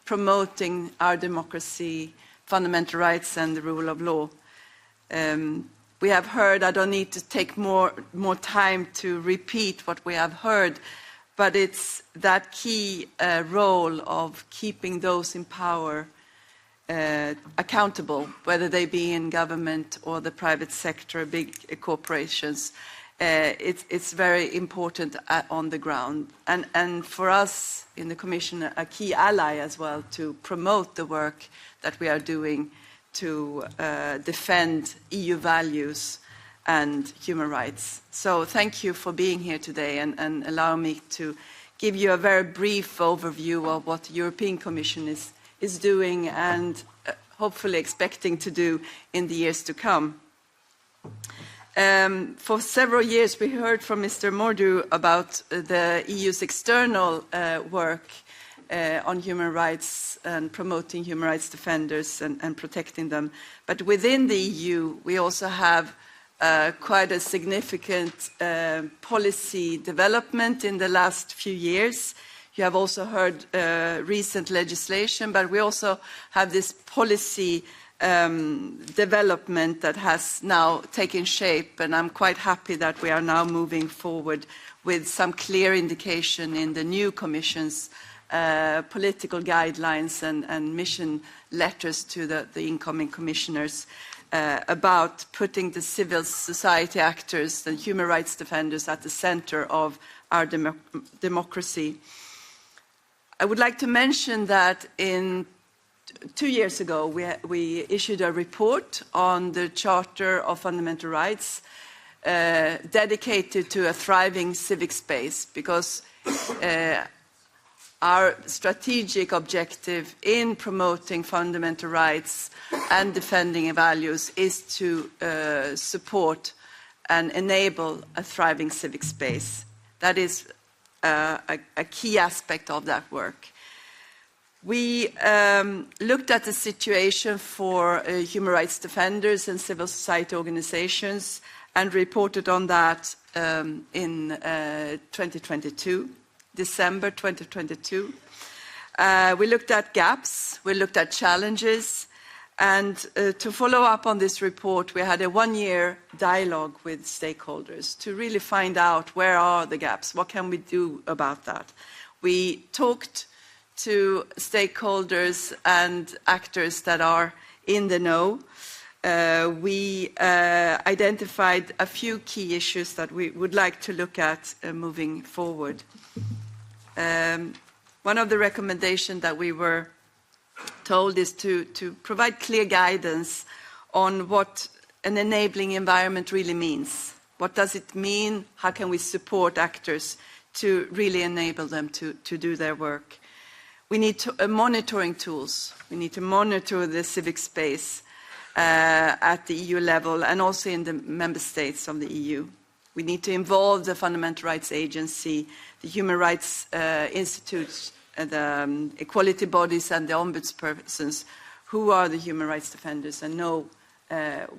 promoting our democracy, fundamental rights and the rule of law. We have heard, I don't need to take more time to repeat what we have heard, but it's that key role of keeping those in power accountable, whether they be in government or the private sector, big corporations. It's very important on the ground. And for us in the Commission, a key ally as well to promote the work that we are doing to defend EU values and human rights. So thank you for being here today and allow me to give you a very brief overview of what the European Commission is doing and hopefully expecting to do in the years to come. For several years we heard from Mr. Mordue about the EU's external work on human rights and promoting human rights defenders and protecting them. But within the EU we also have quite a significant policy development in the last few years. You have also heard recent legislation, but we also have this policy development that has now taken shape, and I'm quite happy that we are now moving forward with some clear indication in the new Commission's political guidelines and mission letters to the incoming commissioners about putting the civil society actors and human rights defenders at the center of our democracy. I would like to mention that 2 years ago we issued a report on the Charter of Fundamental Rights dedicated to a thriving civic space, because our strategic objective in promoting fundamental rights and defending values is to support and enable a thriving civic space. That is a key aspect of that work. We looked at the situation for human rights defenders and civil society organizations and reported on that in 2022. December 2022. We looked at gaps, we looked at challenges, and to follow up on this report, we had a one-year dialogue with stakeholders to really find out where are the gaps, what can we do about that. We talked to stakeholders and actors that are in the know. We identified a few key issues that we would like to look at moving forward. One of the recommendations that we were told is to provide clear guidance on what an enabling environment really means. What does it mean? How can we support actors to really enable them to do their work? We need monitoring tools. We need to monitor the civic space at the EU level and also in the member states of the EU. We need to involve the Fundamental Rights Agency, the Human Rights Institutes, the equality bodies and the ombudspersons who are the human rights defenders and know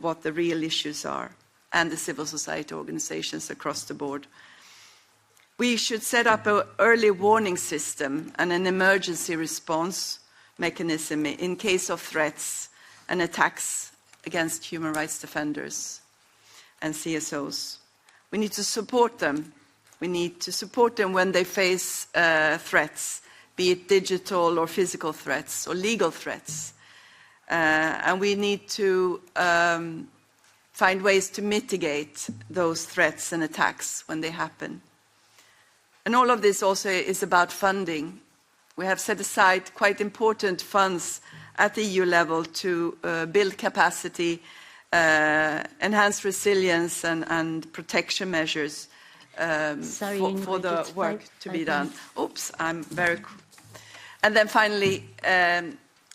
what the real issues are, and the civil society organizations across the board. We should set up an early warning system and an emergency response mechanism in case of threats and attacks against human rights defenders and CSOs. We need to support them. We need to support them when they face threats, be it digital or physical threats or legal threats. And we need to find ways to mitigate those threats and attacks when they happen. And all of this also is about funding. We have set aside quite important funds at the EU level to build capacity, enhance resilience and protection measures for the work to be done. Oops, I'm very... And then finally,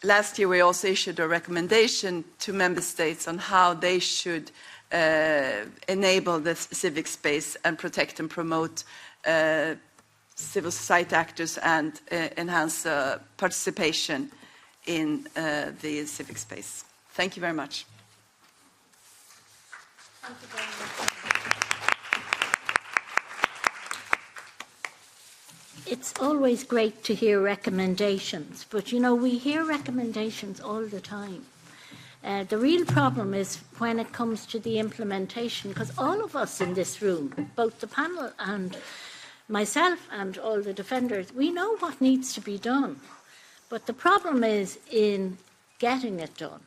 last year we also issued a recommendation to member states on how they should enable the civic space and protect and promote civil society actors and enhance participation in the civic space. Thank you very much. Thank you very much. It's always great to hear recommendations, but you know, we hear recommendations all the time. The real problem is when it comes to the implementation, because all of us in this room, both the panel and myself and all the defenders, we know what needs to be done. But the problem is in getting it done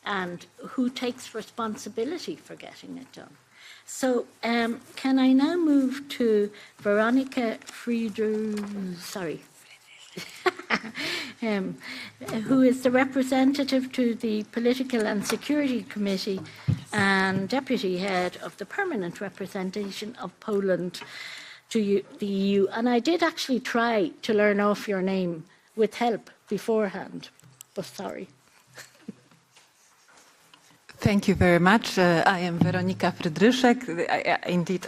and who takes responsibility for getting it done. So can I now move to Weronika Frydryszek, who is the representative to the Political and Security Committee and Deputy Head of the Permanent Representation of Poland to the EU. And I did actually try to learn off your name with help beforehand, but sorry. Thank you very much. I am Weronika Frydryszek. Indeed,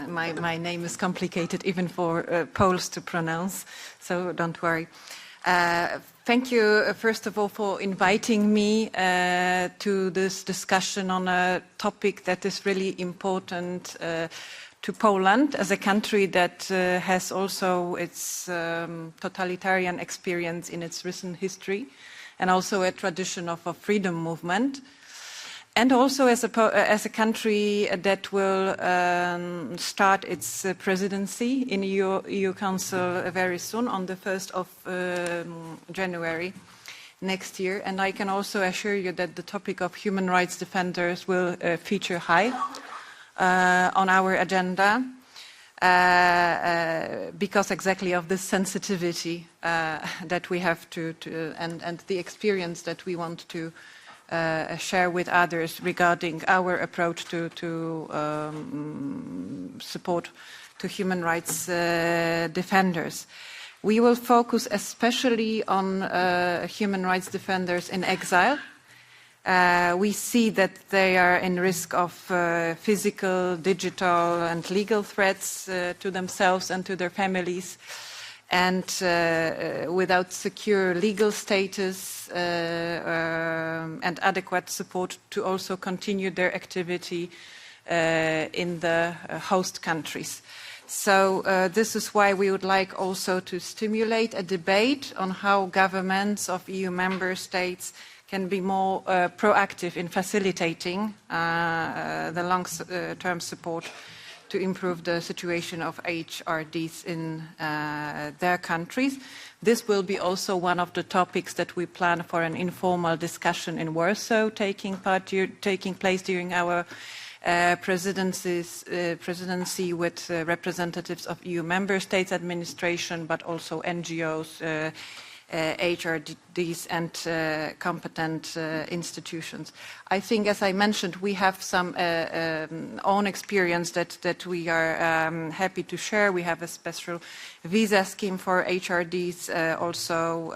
my name is complicated even for Poles to pronounce, so don't worry. Thank you, first of all, for inviting me to this discussion on a topic that is really important to Poland as a country that has also its totalitarian experience in its recent history and also a tradition of a freedom movement. And also as a country that will start its presidency in EU Council very soon, on the 1st of January next year. And I can also assure you that the topic of human rights defenders will feature high on our agenda because exactly of this sensitivity that we have and the experience that we want to share with others regarding our approach to support to human rights defenders. We will focus especially on human rights defenders in exile. We see that they are in risk of physical, digital and legal threats to themselves and to their families, and without secure legal status and adequate support to also continue their activity in the host countries. So this is why we would like also to stimulate a debate on how governments of EU member states can be more proactive in facilitating the long-term support to improve the situation of HRDs in their countries. This will be also one of the topics that we plan for an informal discussion in Warsaw, taking place during our presidency with representatives of EU member states administration, but also NGOs, HRDs and competent institutions. I think, as I mentioned, we have some own experience that we are happy to share. We have a special visa scheme for HRDs, also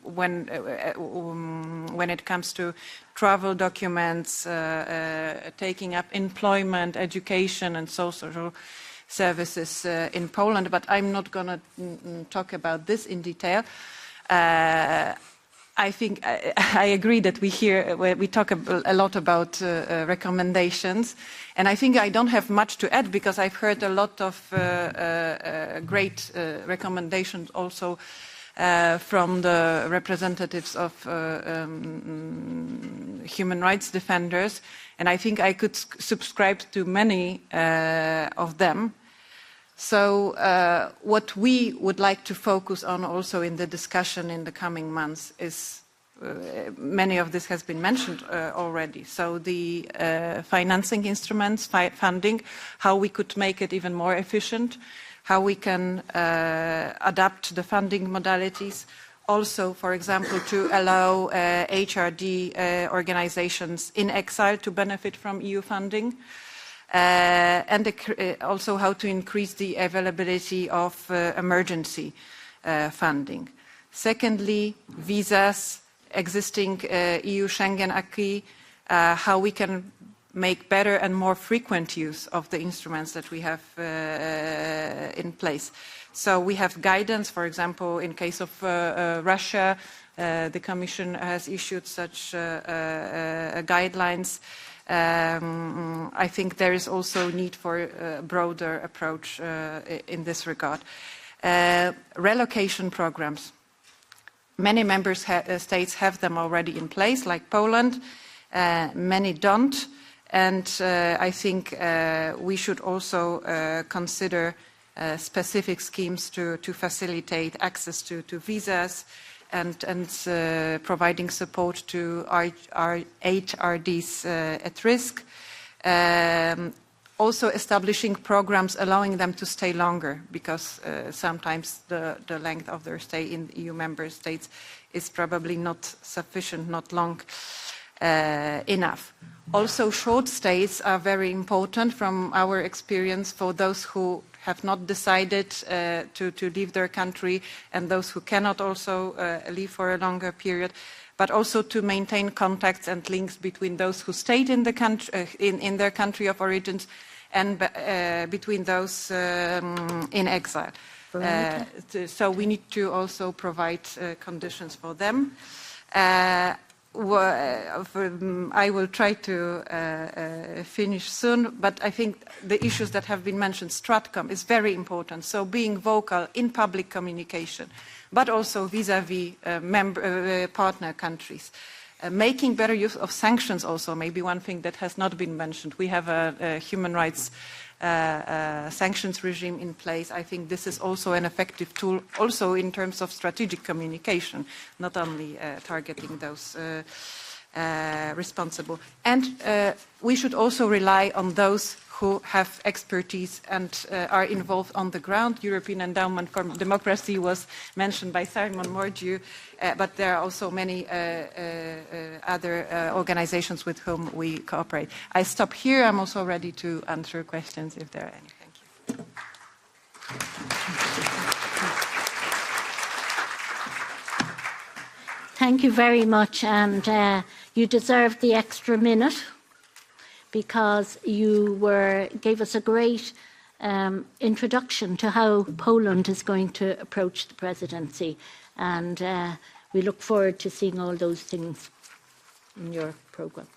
when it comes to travel documents, taking up employment, education and social services in Poland, but I'm not going to talk about this in detail. I think I agree that we talk a lot about recommendations, and I think I don't have much to add because I've heard a lot of great recommendations also from the representatives of human rights defenders, and I think I could subscribe to many of them. So what we would like to focus on also in the discussion in the coming months is, many of this has been mentioned already, so the financing instruments, funding, how we could make it even more efficient, how we can adapt the funding modalities, also, for example, to allow HRD organizations in exile to benefit from EU funding, and also how to increase the availability of emergency funding. Secondly, visas, existing EU Schengen acquis, how we can make better and more frequent use of the instruments that we have in place. So we have guidance, for example, in case of Russia, the Commission has issued such guidelines. I think there is also need for a broader approach in this regard. Relocation programs. Many member states have them already in place, like Poland. Many don't. And I think we should also consider specific schemes to facilitate access to visas and providing support to our HRDs at risk. Also establishing programs allowing them to stay longer, because sometimes the length of their stay in EU member states is probably not sufficient, not long enough. Also, short stays are very important from our experience for those who have not decided to leave their country and those who cannot also leave for a longer period, but also to maintain contacts and links between those who stayed in the country, in their country of origins, and between those in exile. So we need to also provide conditions for them. I will try to finish soon, but I think the issues that have been mentioned, Stratcom, is very important. So being vocal in public communication, but also vis-à-vis partner countries. Making better use of sanctions also, maybe one thing that has not been mentioned. We have a human rights sanctions regime in place. I think this is also an effective tool, also in terms of strategic communication, not only targeting those responsible. And we should also rely on those who have expertise and are involved on the ground. European Endowment for Democracy was mentioned by Simon Mordue, but there are also many other organizations with whom we cooperate. I stop here. I'm also ready to answer questions if there are any. Thank you. Thank you very much, and you deserve the extra minute, because you gave us a great introduction to how Poland is going to approach the presidency. And we look forward to seeing all those things in your programme.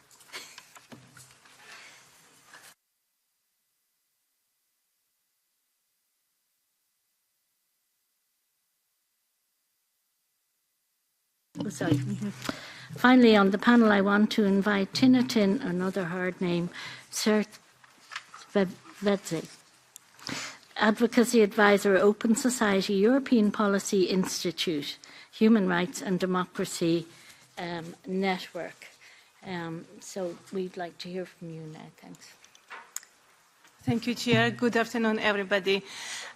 Oh, sorry. Finally, on the panel, I want to invite Tinatin, another hard name, Tsertsvadze, Advocacy Advisor, Open Society, European Policy Institute, Human Rights and Democracy Network. So we'd like to hear from you now. Thanks. Thank you, Chair. Good afternoon, everybody.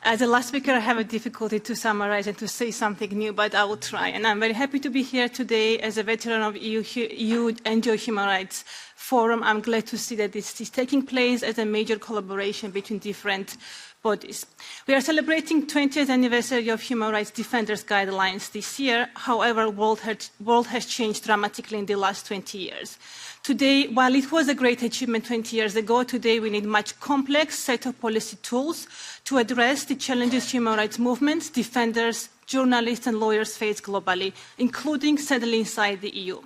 As the last speaker, I have a difficulty to summarize and to say something new, but I will try. And I'm very happy to be here today as a veteran of EU NGO Human Rights Forum. I'm glad to see that this is taking place as a major collaboration between different bodies. We are celebrating 20th anniversary of Human Rights Defenders Guidelines this year. However, the world has changed dramatically in the last 20 years. Today, while it was a great achievement 20 years ago, today we need a much complex set of policy tools to address the challenges human rights movements, defenders, journalists and lawyers face globally, including sadly inside the EU.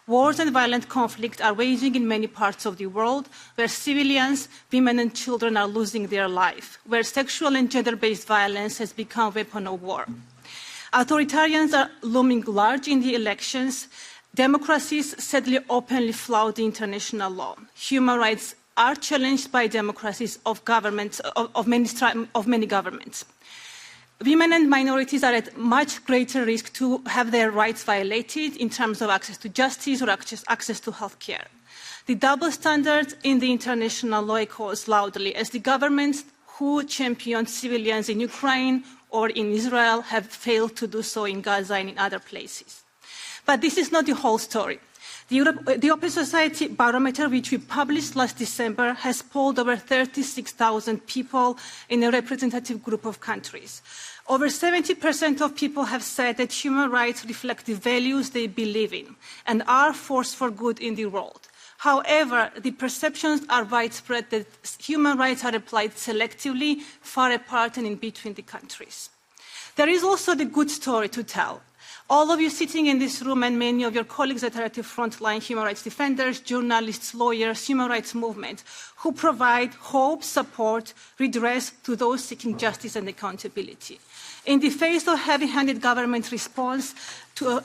Wars and violent conflict are waging in many parts of the world, where civilians, women and children are losing their life, where sexual and gender-based violence has become a weapon of war. Authoritarians are looming large in the elections. Democracies sadly openly flout the international law. Human rights are challenged by democracies of many governments. Women and minorities are at much greater risk to have their rights violated in terms of access to justice or access to health care. The double standards in the international law echoes loudly as the governments who champion civilians in Ukraine or in Israel have failed to do so in Gaza and in other places. But this is not the whole story. The Open Society Barometer, which we published last December, has polled over 36,000 people in a representative group of countries. Over 70% of people have said that human rights reflect the values they believe in and are force for good in the world. However, the perceptions are widespread that human rights are applied selectively, far apart and in between the countries. There is also the good story to tell. All of you sitting in this room and many of your colleagues that are at the front line, human rights defenders, journalists, lawyers, human rights movement, who provide hope, support, redress to those seeking justice and accountability. In the face of heavy-handed government response,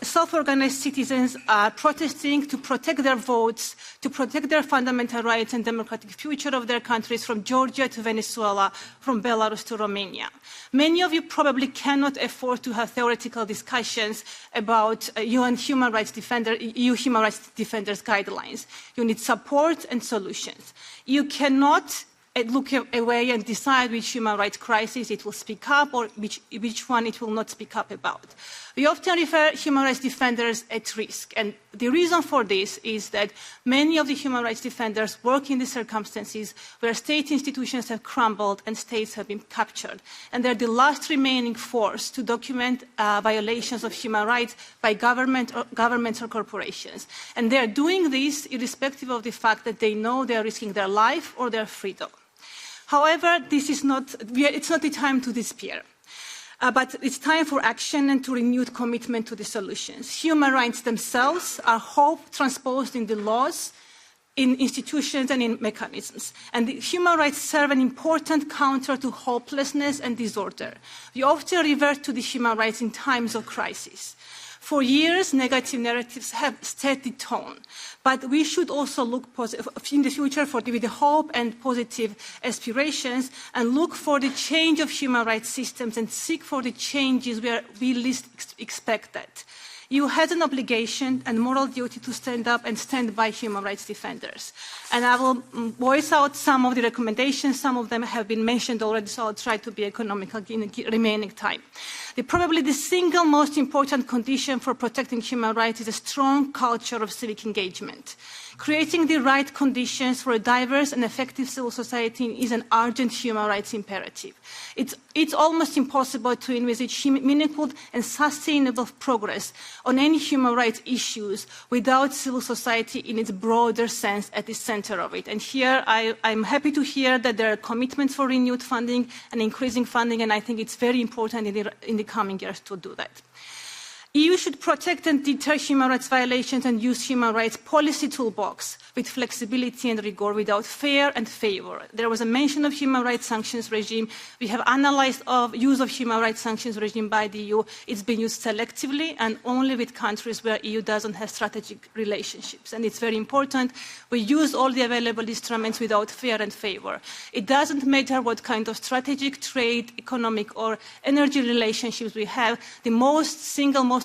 self-organized citizens are protesting to protect their votes, to protect their fundamental rights and democratic future of their countries, from Georgia to Venezuela, from Belarus to Romania. Many of you probably cannot afford to have theoretical discussions about EU human rights defenders guidelines. You need support and solutions. You cannot look away and decide which human rights crisis it will speak up or which one it will not speak up about. We often refer human rights defenders at risk, and the reason for this is that many of the human rights defenders work in the circumstances where state institutions have crumbled and states have been captured, and they're the last remaining force to document violations of human rights by governments or corporations. And they're doing this irrespective of the fact that they know they're risking their life or their freedom. However, it's not the time to despair. But it's time for action and to renewed commitment to the solutions. Human rights themselves are hope transposed in the laws, in institutions and in mechanisms. And the human rights serve an important counter to hopelessness and disorder. We often revert to the human rights in times of crisis. For years, negative narratives have set the tone. But we should also look in the future with the hope and positive aspirations and look for the change of human rights systems and seek for the changes where we least expect that. You had an obligation and moral duty to stand up and stand by human rights defenders. And I will voice out some of the recommendations. Some of them have been mentioned already, so I'll try to be economical in the remaining time. Probably the single most important condition for protecting human rights is a strong culture of civic engagement. Creating the right conditions for a diverse and effective civil society is an urgent human rights imperative. It's almost impossible to envisage meaningful and sustainable progress on any human rights issues without civil society in its broader sense at the center of it. And here I'm happy to hear that there are commitments for renewed funding and increasing funding, and I think it's very important in the coming years to do that. EU should protect and deter human rights violations and use human rights policy toolbox with flexibility and rigor without fear and favor. There was a mention of human rights sanctions regime. We have analyzed the use of human rights sanctions regime by the EU. It's been used selectively and only with countries where EU doesn't have strategic relationships. And it's very important. We use all the available instruments without fear and favor. It doesn't matter what kind of strategic, trade, economic or energy relationships we have. The most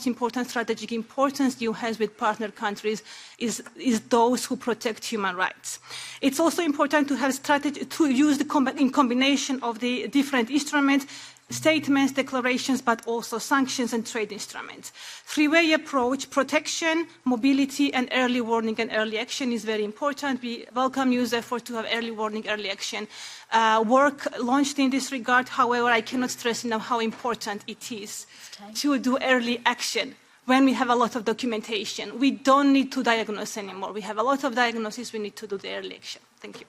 important strategic importance EU has with partner countries is those who protect human rights. It's also important to have strategy to use in combination of the different instruments, statements, declarations, but also sanctions and trade instruments. Three-way approach, protection, mobility, and early warning and early action is very important. We welcome EU's effort to have early warning, early action work launched in this regard. However, I cannot stress enough how important it is to do early action when we have a lot of documentation. We don't need to diagnose anymore. We have a lot of diagnosis. We need to do the early action. Thank you.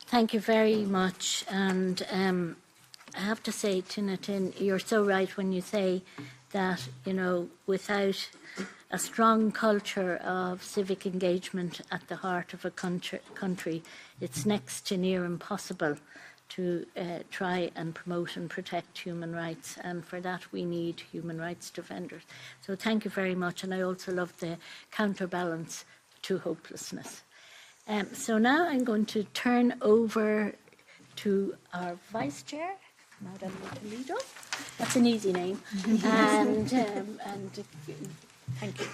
Thank you very much. And I have to say, Tinatin, you're so right when you say that, without a strong culture of civic engagement at the heart of a country, it's next to near impossible to try and promote and protect human rights. And for that, we need human rights defenders. So thank you very much. And I also love the counterbalance to hopelessness. So now I'm going to turn over to our Vice Chair, Madam Toledo. That's an easy name. and thank you.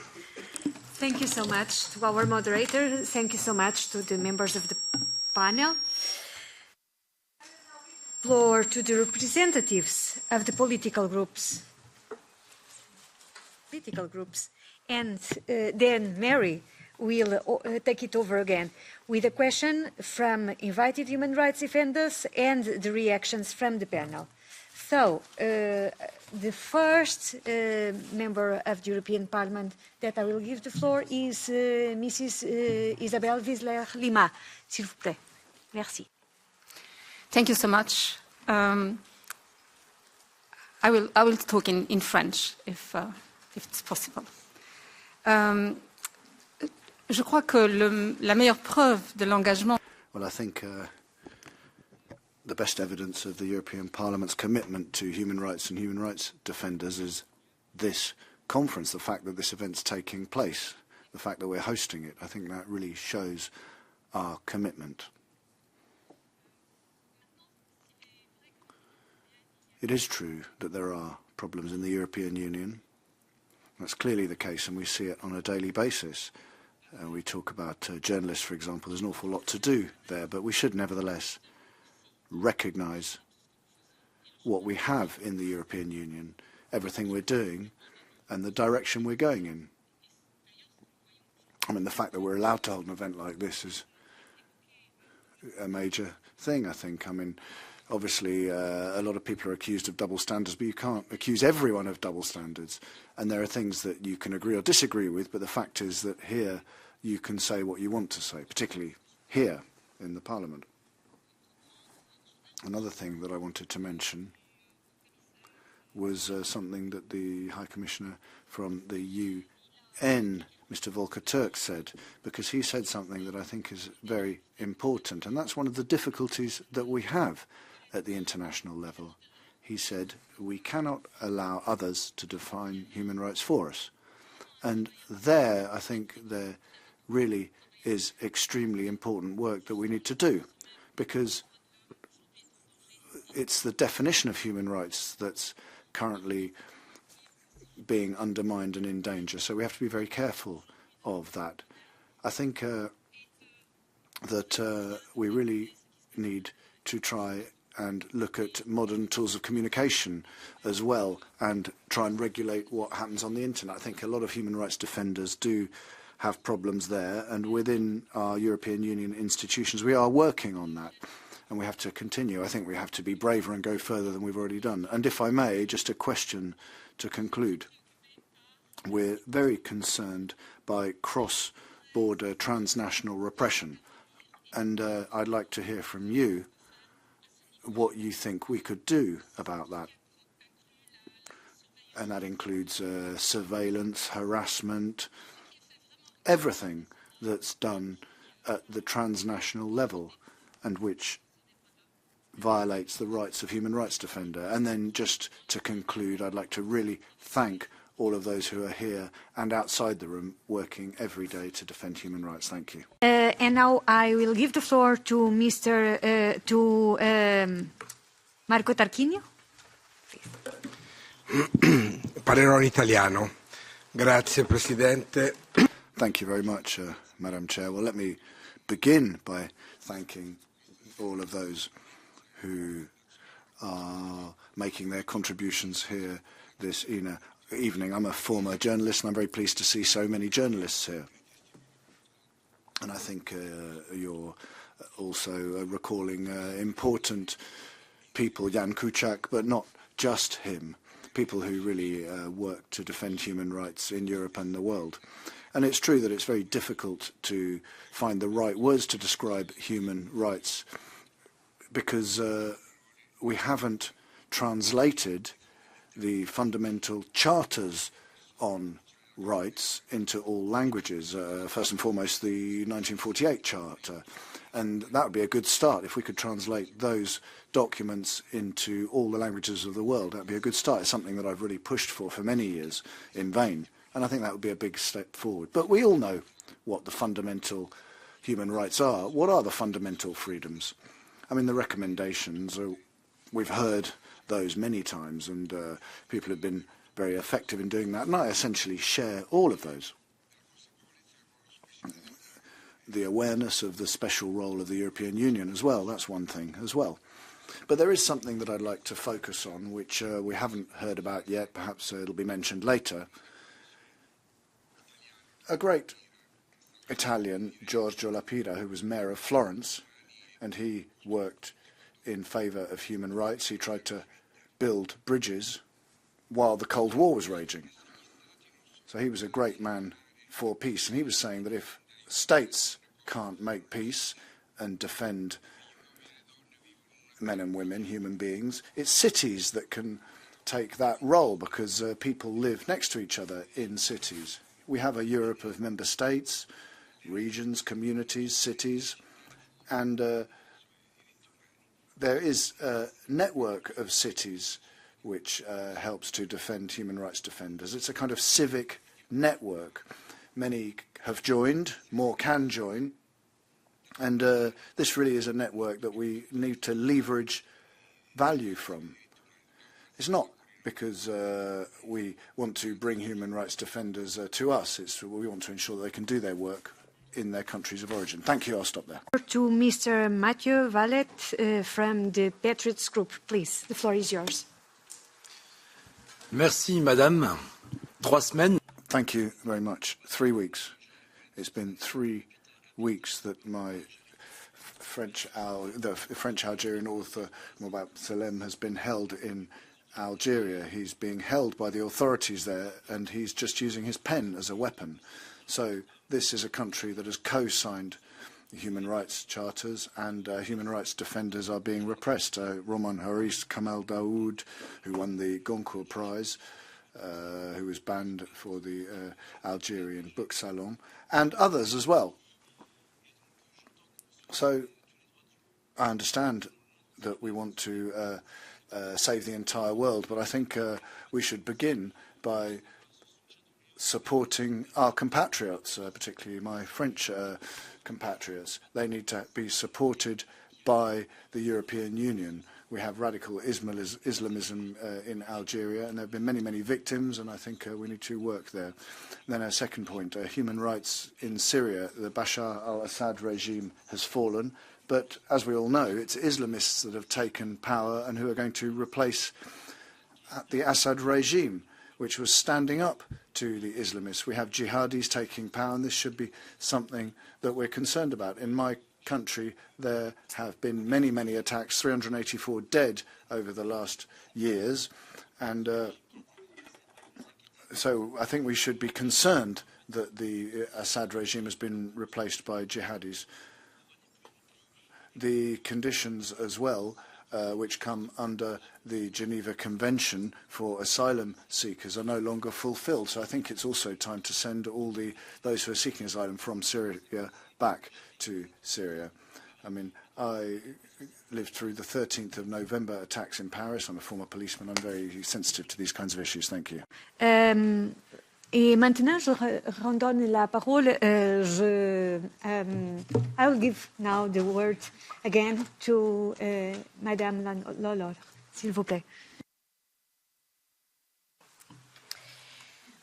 Thank you so much to our moderator. Thank you so much to the members of the panel. Floor to the representatives of the political groups. And then Mary will take it over again with a question from invited human rights defenders and the reactions from the panel. So, the first member of the European Parliament that I will give the floor is Mrs. Isabelle Wiesler-Lima. S'il vous plaît. Merci. Thank you so much. I will talk in French, if it's possible. Je crois que la meilleure preuve de l'engagement. Well, I think the best evidence of the European Parliament's commitment to human rights and human rights defenders is this conference, the fact that this event's taking place, the fact that we're hosting it. I think that really shows our commitment. It is true that there are problems in the European Union. That's clearly the case, and we see it on a daily basis. We talk about journalists, for example. There's an awful lot to do there, but we should nevertheless recognise what we have in the European Union, everything we're doing, and the direction we're going in. I mean, the fact that we're allowed to hold an event like this is a major thing, I think. I mean, obviously, a lot of people are accused of double standards, but you can't accuse everyone of double standards. And there are things that you can agree or disagree with, but the fact is that here you can say what you want to say, particularly here in the Parliament. Another thing that I wanted to mention was something that the High Commissioner from the UN, Mr. Volker Türk, said, because he said something that I think is very important, and that's one of the difficulties that we have at the international level. He said, we cannot allow others to define human rights for us. And there, I think, there really is extremely important work that we need to do, because it's the definition of human rights that's currently being undermined and in danger. So we have to be very careful of that. I think that we really need to try and look at modern tools of communication as well and try and regulate what happens on the internet. I think a lot of human rights defenders do have problems there, and within our European Union institutions we are working on that, and we have to continue. I think we have to be braver and go further than we've already done. And if I may, just a question to conclude. We're very concerned by cross-border transnational repression, and I'd like to hear from you what you think we could do about that. And that includes surveillance, harassment, everything that's done at the transnational level and which violates the rights of human rights defender. And then just to conclude, I'd like to really thank all of those who are here and outside the room working every day to defend human rights. Thank you. And now I will give the floor to Marco Tarquinio. Parlerò in italiano. Grazie, Presidente. Thank you very much, Madam Chair. Well, let me begin by thanking all of those who are making their contributions here this evening. I'm a former journalist, and I'm very pleased to see so many journalists here. And I think you're also recalling important people, Jan Kuciak, but not just him, people who really work to defend human rights in Europe and the world. And it's true that it's very difficult to find the right words to describe human rights because we haven't translated the fundamental charters on rights into all languages, first and foremost the 1948 Charter. And that would be a good start. If we could translate those documents into all the languages of the world, that would be a good start. It's something that I've really pushed for many years in vain. And I think that would be a big step forward. But we all know what the fundamental human rights are. What are the fundamental freedoms? I mean, the recommendations, we've heard those many times, and people have been very effective in doing that. And I essentially share all of those. The awareness of the special role of the European Union as well, that's one thing as well. But there is something that I'd like to focus on, which we haven't heard about yet. Perhaps it'll be mentioned later. A great Italian, Giorgio Lapida, who was mayor of Florence, and he worked in favour of human rights. He tried to build bridges while the Cold War was raging. So he was a great man for peace, and he was saying that if states can't make peace and defend men and women, human beings, it's cities that can take that role, because people live next to each other in cities. We have a Europe of member states, regions, communities, cities, and there is a network of cities which helps to defend human rights defenders. It's a kind of civic network. Many have joined, more can join, and this really is a network that we need to leverage value from. It's not because we want to bring human rights defenders to us. We want to ensure that they can do their work in their countries of origin. Thank you. I'll stop there. To Mr. Mathieu Vallet from the Patriots Group, please. The floor is yours. Merci, Madame. 3 semaines. Thank you very much. 3 weeks. It's been 3 weeks that my the French Algerian author Mohamed Salem has been held in Algeria. He's being held by the authorities there, and he's just using his pen as a weapon. So this is a country that has co-signed the human rights charters, and human rights defenders are being repressed. Roman Haris Kamal Daoud, who won the Goncourt Prize, who was banned for the Algerian book salon, and others as well. So I understand that we want to save the entire world, but I think we should begin by supporting our compatriots, particularly my French compatriots. They need to be supported by the European Union. We have radical Islamism in Algeria, and there have been many, many victims, and I think we need to work there. Then a second point, human rights in Syria. The Bashar al-Assad regime has fallen, but as we all know, it's Islamists that have taken power and who are going to replace the Assad regime, which was standing up to the Islamists. We have jihadis taking power, and this should be something that we're concerned about. In my country, there have been many, many attacks, 384 dead over the last years, and so I think we should be concerned that the Assad regime has been replaced by jihadis. The conditions as well, which come under the Geneva Convention for asylum seekers, are no longer fulfilled. So I think it's also time to send all those who are seeking asylum from Syria back to Syria. I mean, I lived through the 13th of November attacks in Paris. I'm a former policeman. I'm very sensitive to these kinds of issues. Thank you. Et maintenant, je redonne la parole. I will give now the word again to Madame Lolor, s'il vous plaît.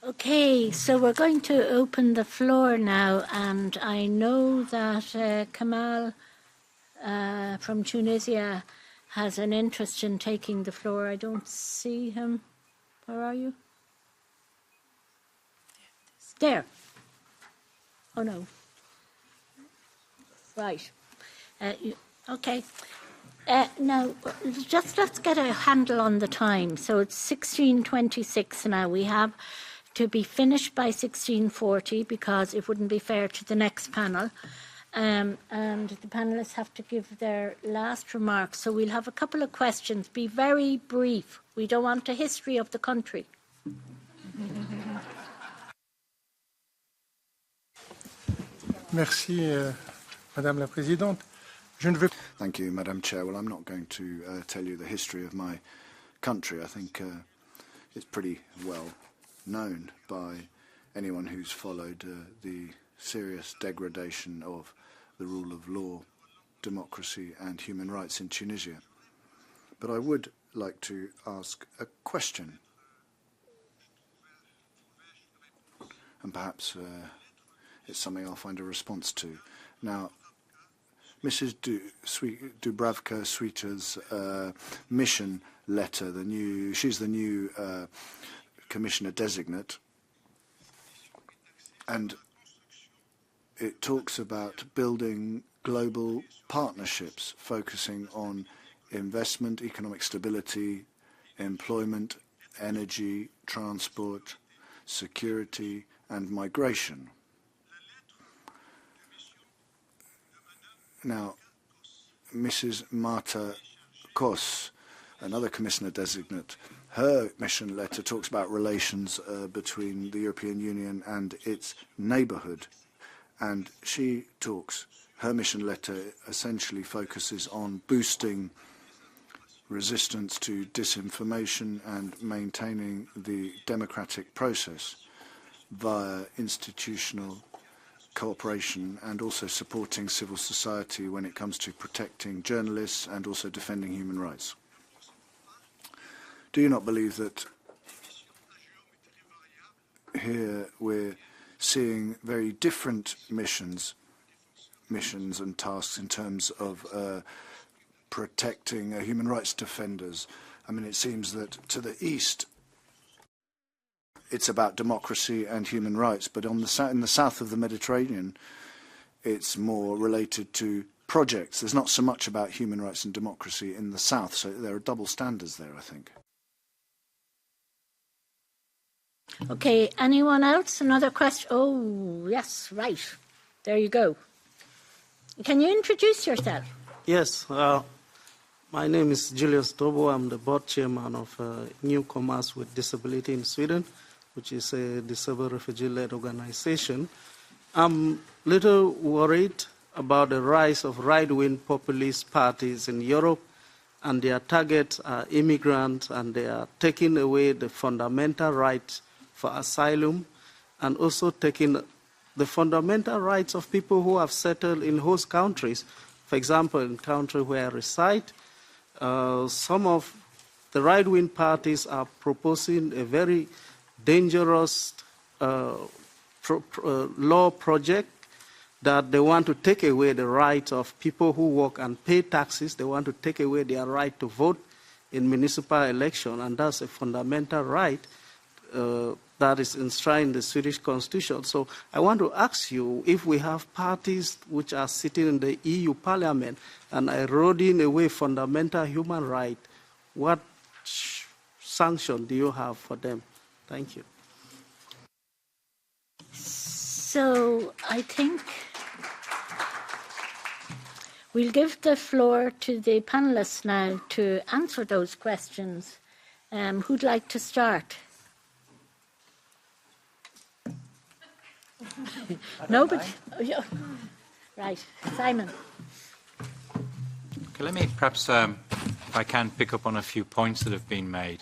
Okay, so we're going to open the floor now, and I know that Kamal from Tunisia has an interest in taking the floor. I don't see him. Where are you? There. Oh, no. Right. Okay. Now, let's get a handle on the time. So it's 16:26 now. We have to be finished by 16:40 because it wouldn't be fair to the next panel. And the panelists have to give their last remarks. So we'll have a couple of questions. Be very brief. We don't want a history of the country. Merci, Madame la Présidente. Je ne veux... Thank you, Madam Chair. Well, I'm not going to tell you the history of my country. I think it's pretty well known by anyone who's followed the serious degradation of the rule of law, democracy and human rights in Tunisia. But I would like to ask a question. And perhaps it's something I'll find a response to. Now, Mrs. Dubravka-Suita's mission letter, she's the new commissioner designate, and it talks about building global partnerships focusing on investment, economic stability, employment, energy, transport, security and migration. Now, Mrs. Marta Kos, another commissioner designate, her mission letter talks about relations between the European Union and its neighbourhood. And she talks, her mission letter essentially focuses on boosting resistance to disinformation and maintaining the democratic process via institutional cooperation and also supporting civil society when it comes to protecting journalists and also defending human rights. Do you not believe that here we're seeing very different missions and tasks in terms of protecting human rights defenders? I mean, it seems that to the east it's about democracy and human rights, but in the south of the Mediterranean it's more related to projects. There's not so much about human rights and democracy in the south, so there are double standards there, I think. Okay, anyone else? Another question? Oh, yes, right. There you go. Can you introduce yourself? Yes, my name is Julius Tobo. I'm the board chairman of Newcomers with Disability in Sweden, which is a disabled refugee-led organization. I'm a little worried about the rise of right-wing populist parties in Europe, and their targets are immigrants, and they are taking away the fundamental rights for asylum, and also taking the fundamental rights of people who have settled in host countries. For example, in the country where I reside, some of the right-wing parties are proposing a very dangerous law project that they want to take away the right of people who work and pay taxes. They want to take away their right to vote in municipal election, and that's a fundamental right that is enshrined in the Swedish constitution. So I want to ask you, if we have parties which are sitting in the EU Parliament and eroding away fundamental human rights, what sanction do you have for them? Thank you. So I think we'll give the floor to the panelists now to answer those questions. Who'd like to start? Nobody? Right, Simon. Okay, let me perhaps, if I can, pick up on a few points that have been made.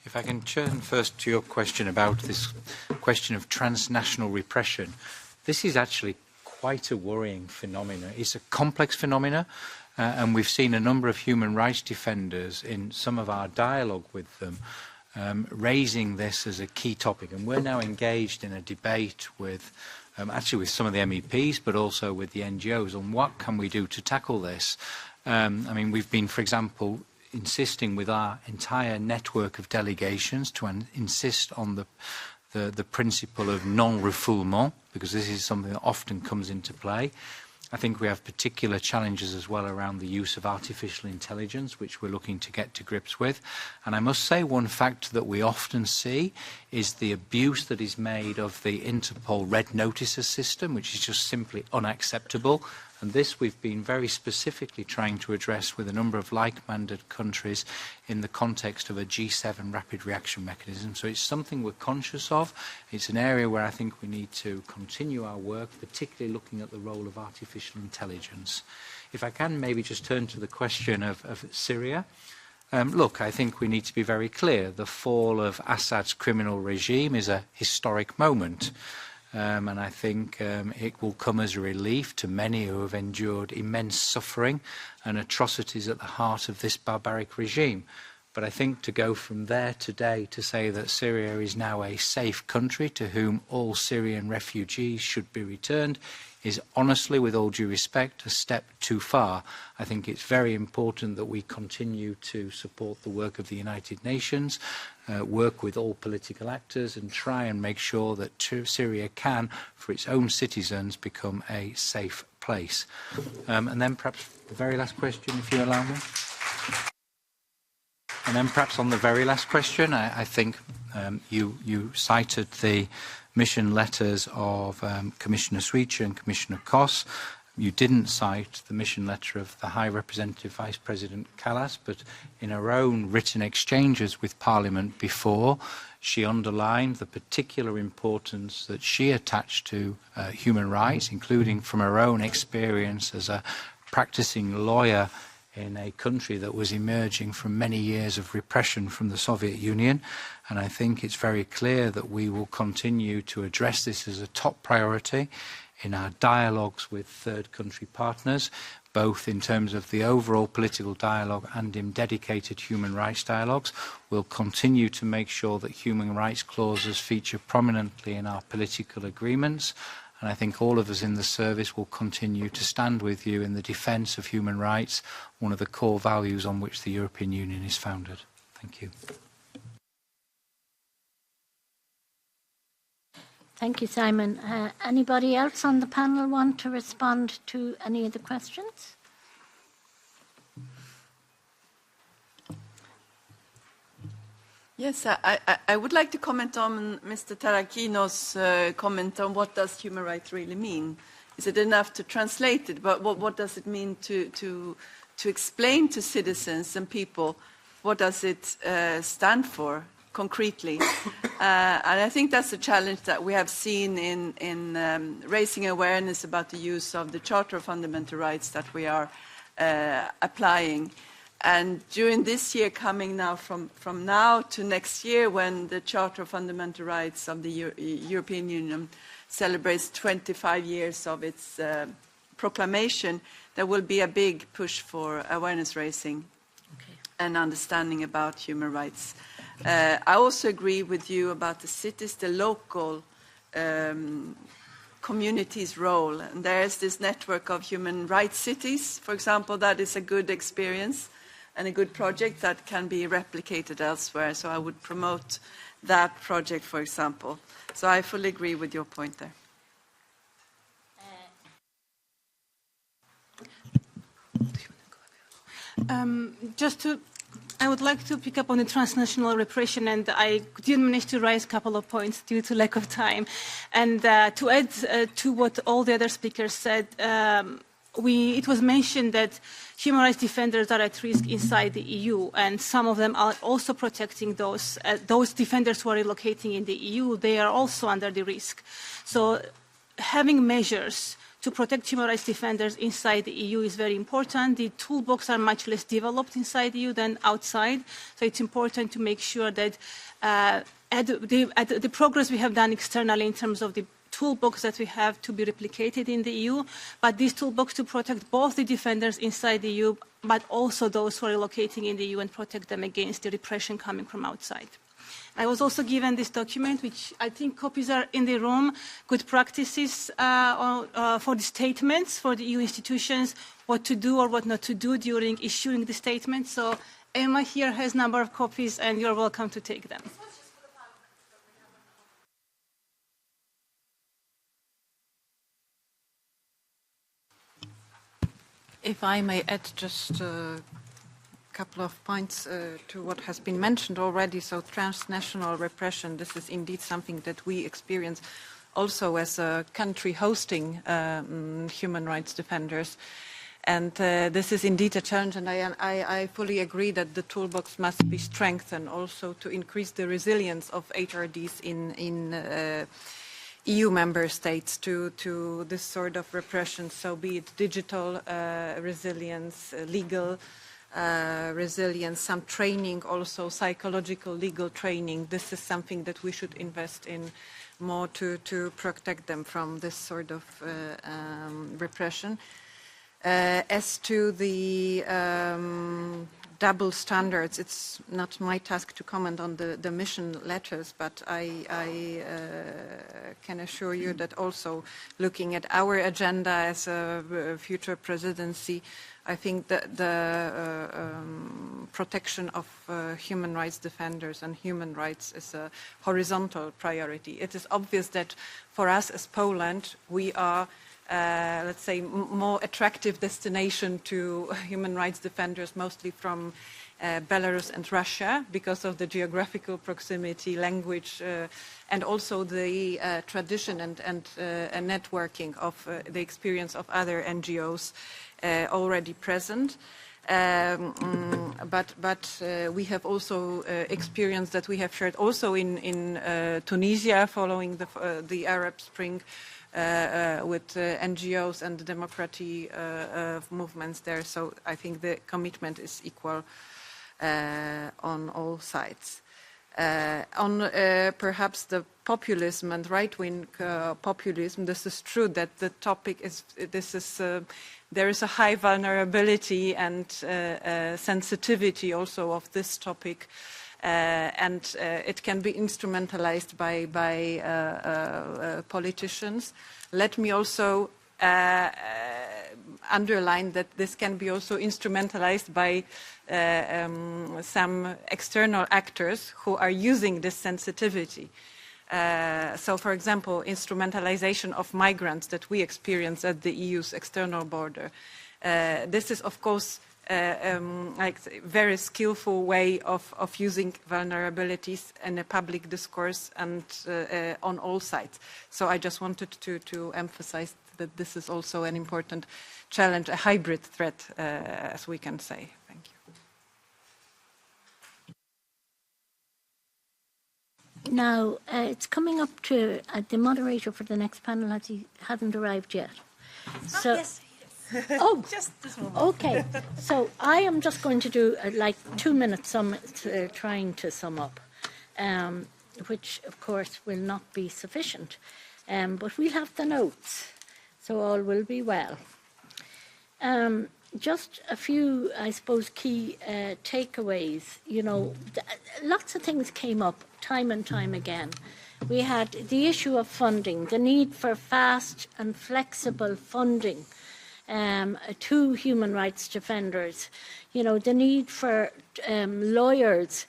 If I can turn first to your question about this question of transnational repression. This is actually quite a worrying phenomenon. It's a complex phenomenon, and we've seen a number of human rights defenders in some of our dialogue with them raising this as a key topic. And we're now engaged in a debate with, actually with some of the MEPs, but also with the NGOs on what can we do to tackle this. I mean, we've been, for example, insisting with our entire network of delegations to insist on the principle of non-refoulement, because this is something that often comes into play. I think we have particular challenges as well around the use of artificial intelligence, which we're looking to get to grips with. And I must say one factor that we often see is the abuse that is made of the Interpol red notices system, which is just simply unacceptable. And this we've been very specifically trying to address with a number of like-minded countries in the context of a G7 rapid reaction mechanism. So it's something we're conscious of. It's an area where I think we need to continue our work, particularly looking at the role of artificial intelligence. If I can maybe just turn to the question of Syria. Look, I think we need to be very clear. The fall of Assad's criminal regime is a historic moment. And I think it will come as a relief to many who have endured immense suffering and atrocities at the heart of this barbaric regime. But I think to go from there today to say that Syria is now a safe country to whom all Syrian refugees should be returned is honestly, with all due respect, a step too far. I think it's very important that we continue to support the work of the United Nations, work with all political actors and try and make sure that Syria can, for its own citizens, become a safe place. And then perhaps the very last question, if you allow me. And then perhaps on the very last question, I think you cited the mission letters of Commissioner Šuica and Commissioner Kos. You didn't cite the mission letter of the High Representative Vice-President Kallas, but in her own written exchanges with Parliament before, she underlined the particular importance that she attached to human rights, including from her own experience as a practicing lawyer in a country that was emerging from many years of repression from the Soviet Union. And I think it's very clear that we will continue to address this as a top priority in our dialogues with third country partners, both in terms of the overall political dialogue and in dedicated human rights dialogues. We'll continue to make sure that human rights clauses feature prominently in our political agreements. And I think all of us in the service will continue to stand with you in the defence of human rights, one of the core values on which the European Union is founded. Thank you. Thank you, Simon. Anybody else on the panel want to respond to any of the questions? Yes, I would like to comment on Mr. Tarakino's comment on what does human rights really mean. Is it enough to translate it? But what does it mean to explain to citizens and people what does it stand for concretely? And I think that's a challenge that we have seen in raising awareness about the use of the Charter of Fundamental Rights that we are applying. And during this year, coming now from now to next year, when the Charter of Fundamental Rights of the European Union celebrates 25 years of its proclamation, there will be a big push for awareness raising and understanding about human rights. I also agree with you about the cities, the local community's role. And there's this network of human rights cities, for example, that is a good experience and a good project that can be replicated elsewhere. So I would promote that project, for example. So I fully agree with your point there. I would like to pick up on the transnational repression, and I didn't manage to raise a couple of points due to lack of time. And to add to what all the other speakers said, it was mentioned that human rights defenders are at risk inside the EU, and some of them are also protecting those defenders who are relocating in the EU. They are also under the risk. So having measures to protect human rights defenders inside the EU is very important. The toolbox are much less developed inside the EU than outside, so it's important to make sure that the progress we have done externally in terms of the toolbox that we have to be replicated in the EU, but this toolbox to protect both the defenders inside the EU, but also those who are relocating in the EU and protect them against the repression coming from outside. I was also given this document, which I think copies are in the room, good practices for the statements for the EU institutions, what to do or what not to do during issuing the statement. So Emma here has a number of copies, and you're welcome to take them. If I may add just a couple of points to what has been mentioned already. So transnational repression, this is indeed something that we experience also as a country hosting human rights defenders. And this is indeed a challenge, and I fully agree that the toolbox must be strengthened also to increase the resilience of HRDs in EU member states to this sort of repression, so be it digital resilience, legal resilience, some training, also psychological legal training. This is something that we should invest in more to protect them from this sort of repression. As to the double standards, it's not my task to comment on the mission letters, but I can assure you that also looking at our agenda as a future presidency, I think that the protection of human rights defenders and human rights is a horizontal priority. It is obvious that for us as Poland, we are let's say, more attractive destination to human rights defenders, mostly from Belarus and Russia because of the geographical proximity, language, and also the tradition and networking of the experience of other NGOs already present. But we have also experience that we have shared also in Tunisia following the Arab Spring with NGOs and democratic movements there. So I think the commitment is equal on all sides. On perhaps the populism and right-wing populism, this is true that the topic is, there is a high vulnerability and sensitivity also of this topic, and it can be instrumentalized by politicians. Let me also underline that this can be also instrumentalized by some external actors who are using this sensitivity. So, for example, instrumentalization of migrants that we experience at the EU's external border. This is, of course, like a very skillful way of using vulnerabilities in a public discourse and on all sides. So I just wanted to emphasize that this is also an important challenge, a hybrid threat, as we can say. Thank you. Now, it's coming up to the moderator for the next panel hasn't arrived yet. So, yes. Oh, just this moment. Okay. So I am just going to do like 2 minutes trying to sum up, which of course will not be sufficient, but we'll have the notes, so all will be well. Just a few, I suppose, key takeaways. You know, lots of things came up time and time again. We had the issue of funding, the need for fast and flexible funding to human rights defenders. You know, the need for lawyers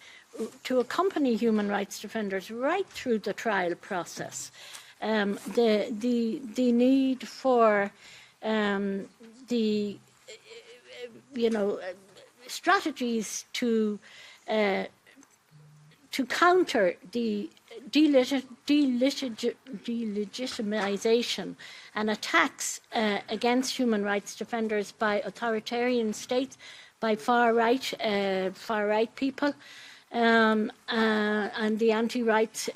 to accompany human rights defenders right through the trial process. The need for strategies to counter the delegitimization and attacks against human rights defenders by authoritarian states, by far right people, and the anti-rights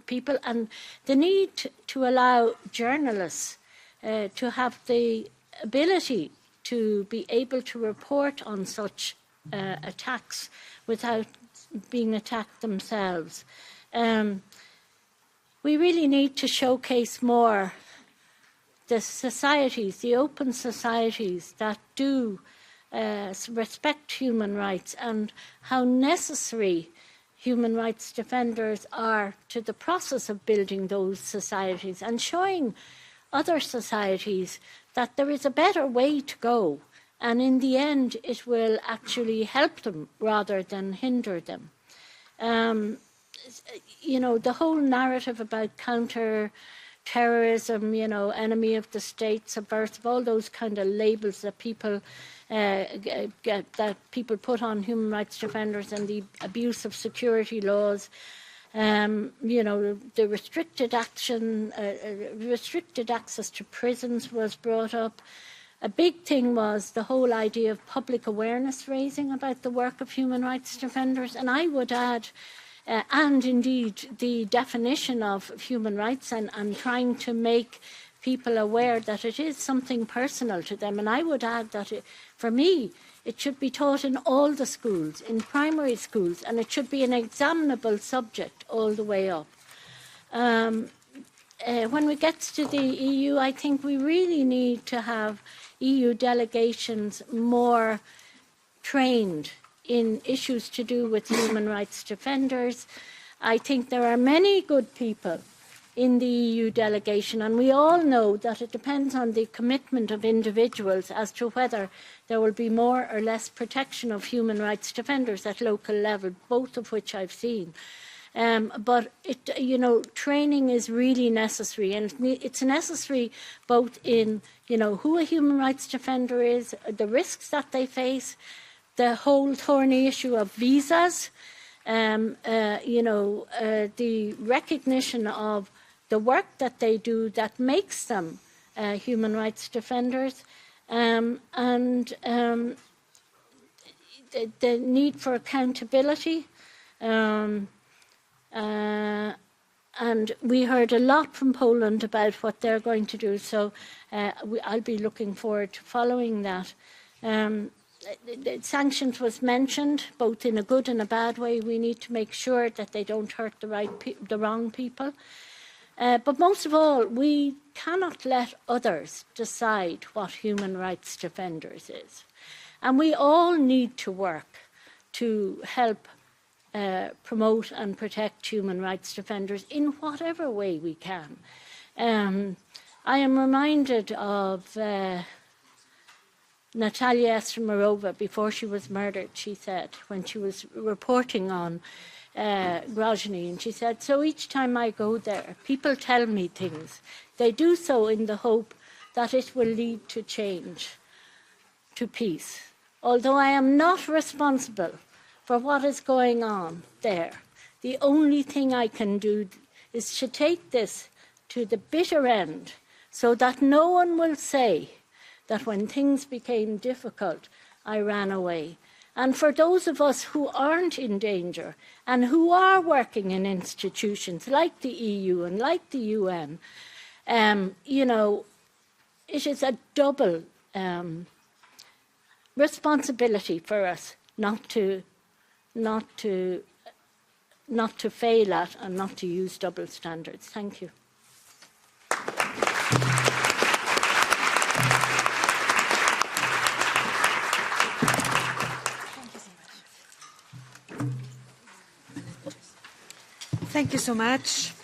people, and the need to allow journalists to have the ability to be able to report on such attacks without being attacked themselves. We really need to showcase more the societies, the open societies that do respect human rights, and how necessary human rights defenders are to the process of building those societies, and showing other societies that there is a better way to go, and in the end it will actually help them rather than hinder them. You know, the whole narrative about counter-terrorism, you know, enemy of the state, subversive, all those kind of labels that people put on human rights defenders, and the abuse of security laws, you know, the restricted access to prisons was brought up. A big thing was the whole idea of public awareness raising about the work of human rights defenders. And I would add, and indeed the definition of human rights, and trying to make people aware that it is something personal to them. And I would add that, for me, it should be taught in all the schools, in primary schools, and it should be an examinable subject all the way up. When we get to the EU, I think we really need to have EU delegations more trained in issues to do with human rights defenders. I think there are many good people in the EU delegation, and we all know that it depends on the commitment of individuals as to whether there will be more or less protection of human rights defenders at local level, both of which I've seen. But you know, training is really necessary, and it's necessary both in, you know, who a human rights defender is, the risks that they face, the whole thorny issue of visas, the recognition of the work that they do that makes them human rights defenders, and the need for accountability. And we heard a lot from Poland about what they're going to do, so I'll be looking forward to following that. The sanctions was mentioned, both in a good and a bad way. We need to make sure that they don't hurt the wrong people. But most of all, we cannot let others decide what human rights defenders is. And we all need to work to help promote and protect human rights defenders in whatever way we can. I am reminded of Natalia Moozova before she was murdered, she said, when she was reporting on Grozny, and she said, so each time I go there, people tell me things. They do so in the hope that it will lead to change, to peace. Although I am not responsible for what is going on there, the only thing I can do is to take this to the bitter end so that no one will say that when things became difficult, I ran away. And for those of us who aren't in danger and who are working in institutions like the EU and like the UN, it is a double responsibility for us not to fail at and not to use double standards. Thank you. Thank you so much.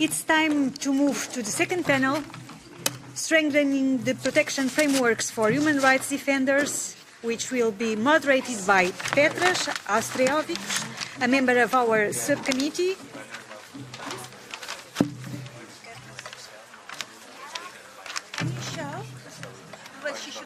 It's time to move to the second panel, strengthening the protection frameworks for human rights defenders, which will be moderated by Petras Austrevicius, a member of our subcommittee. Can you show? Well, she should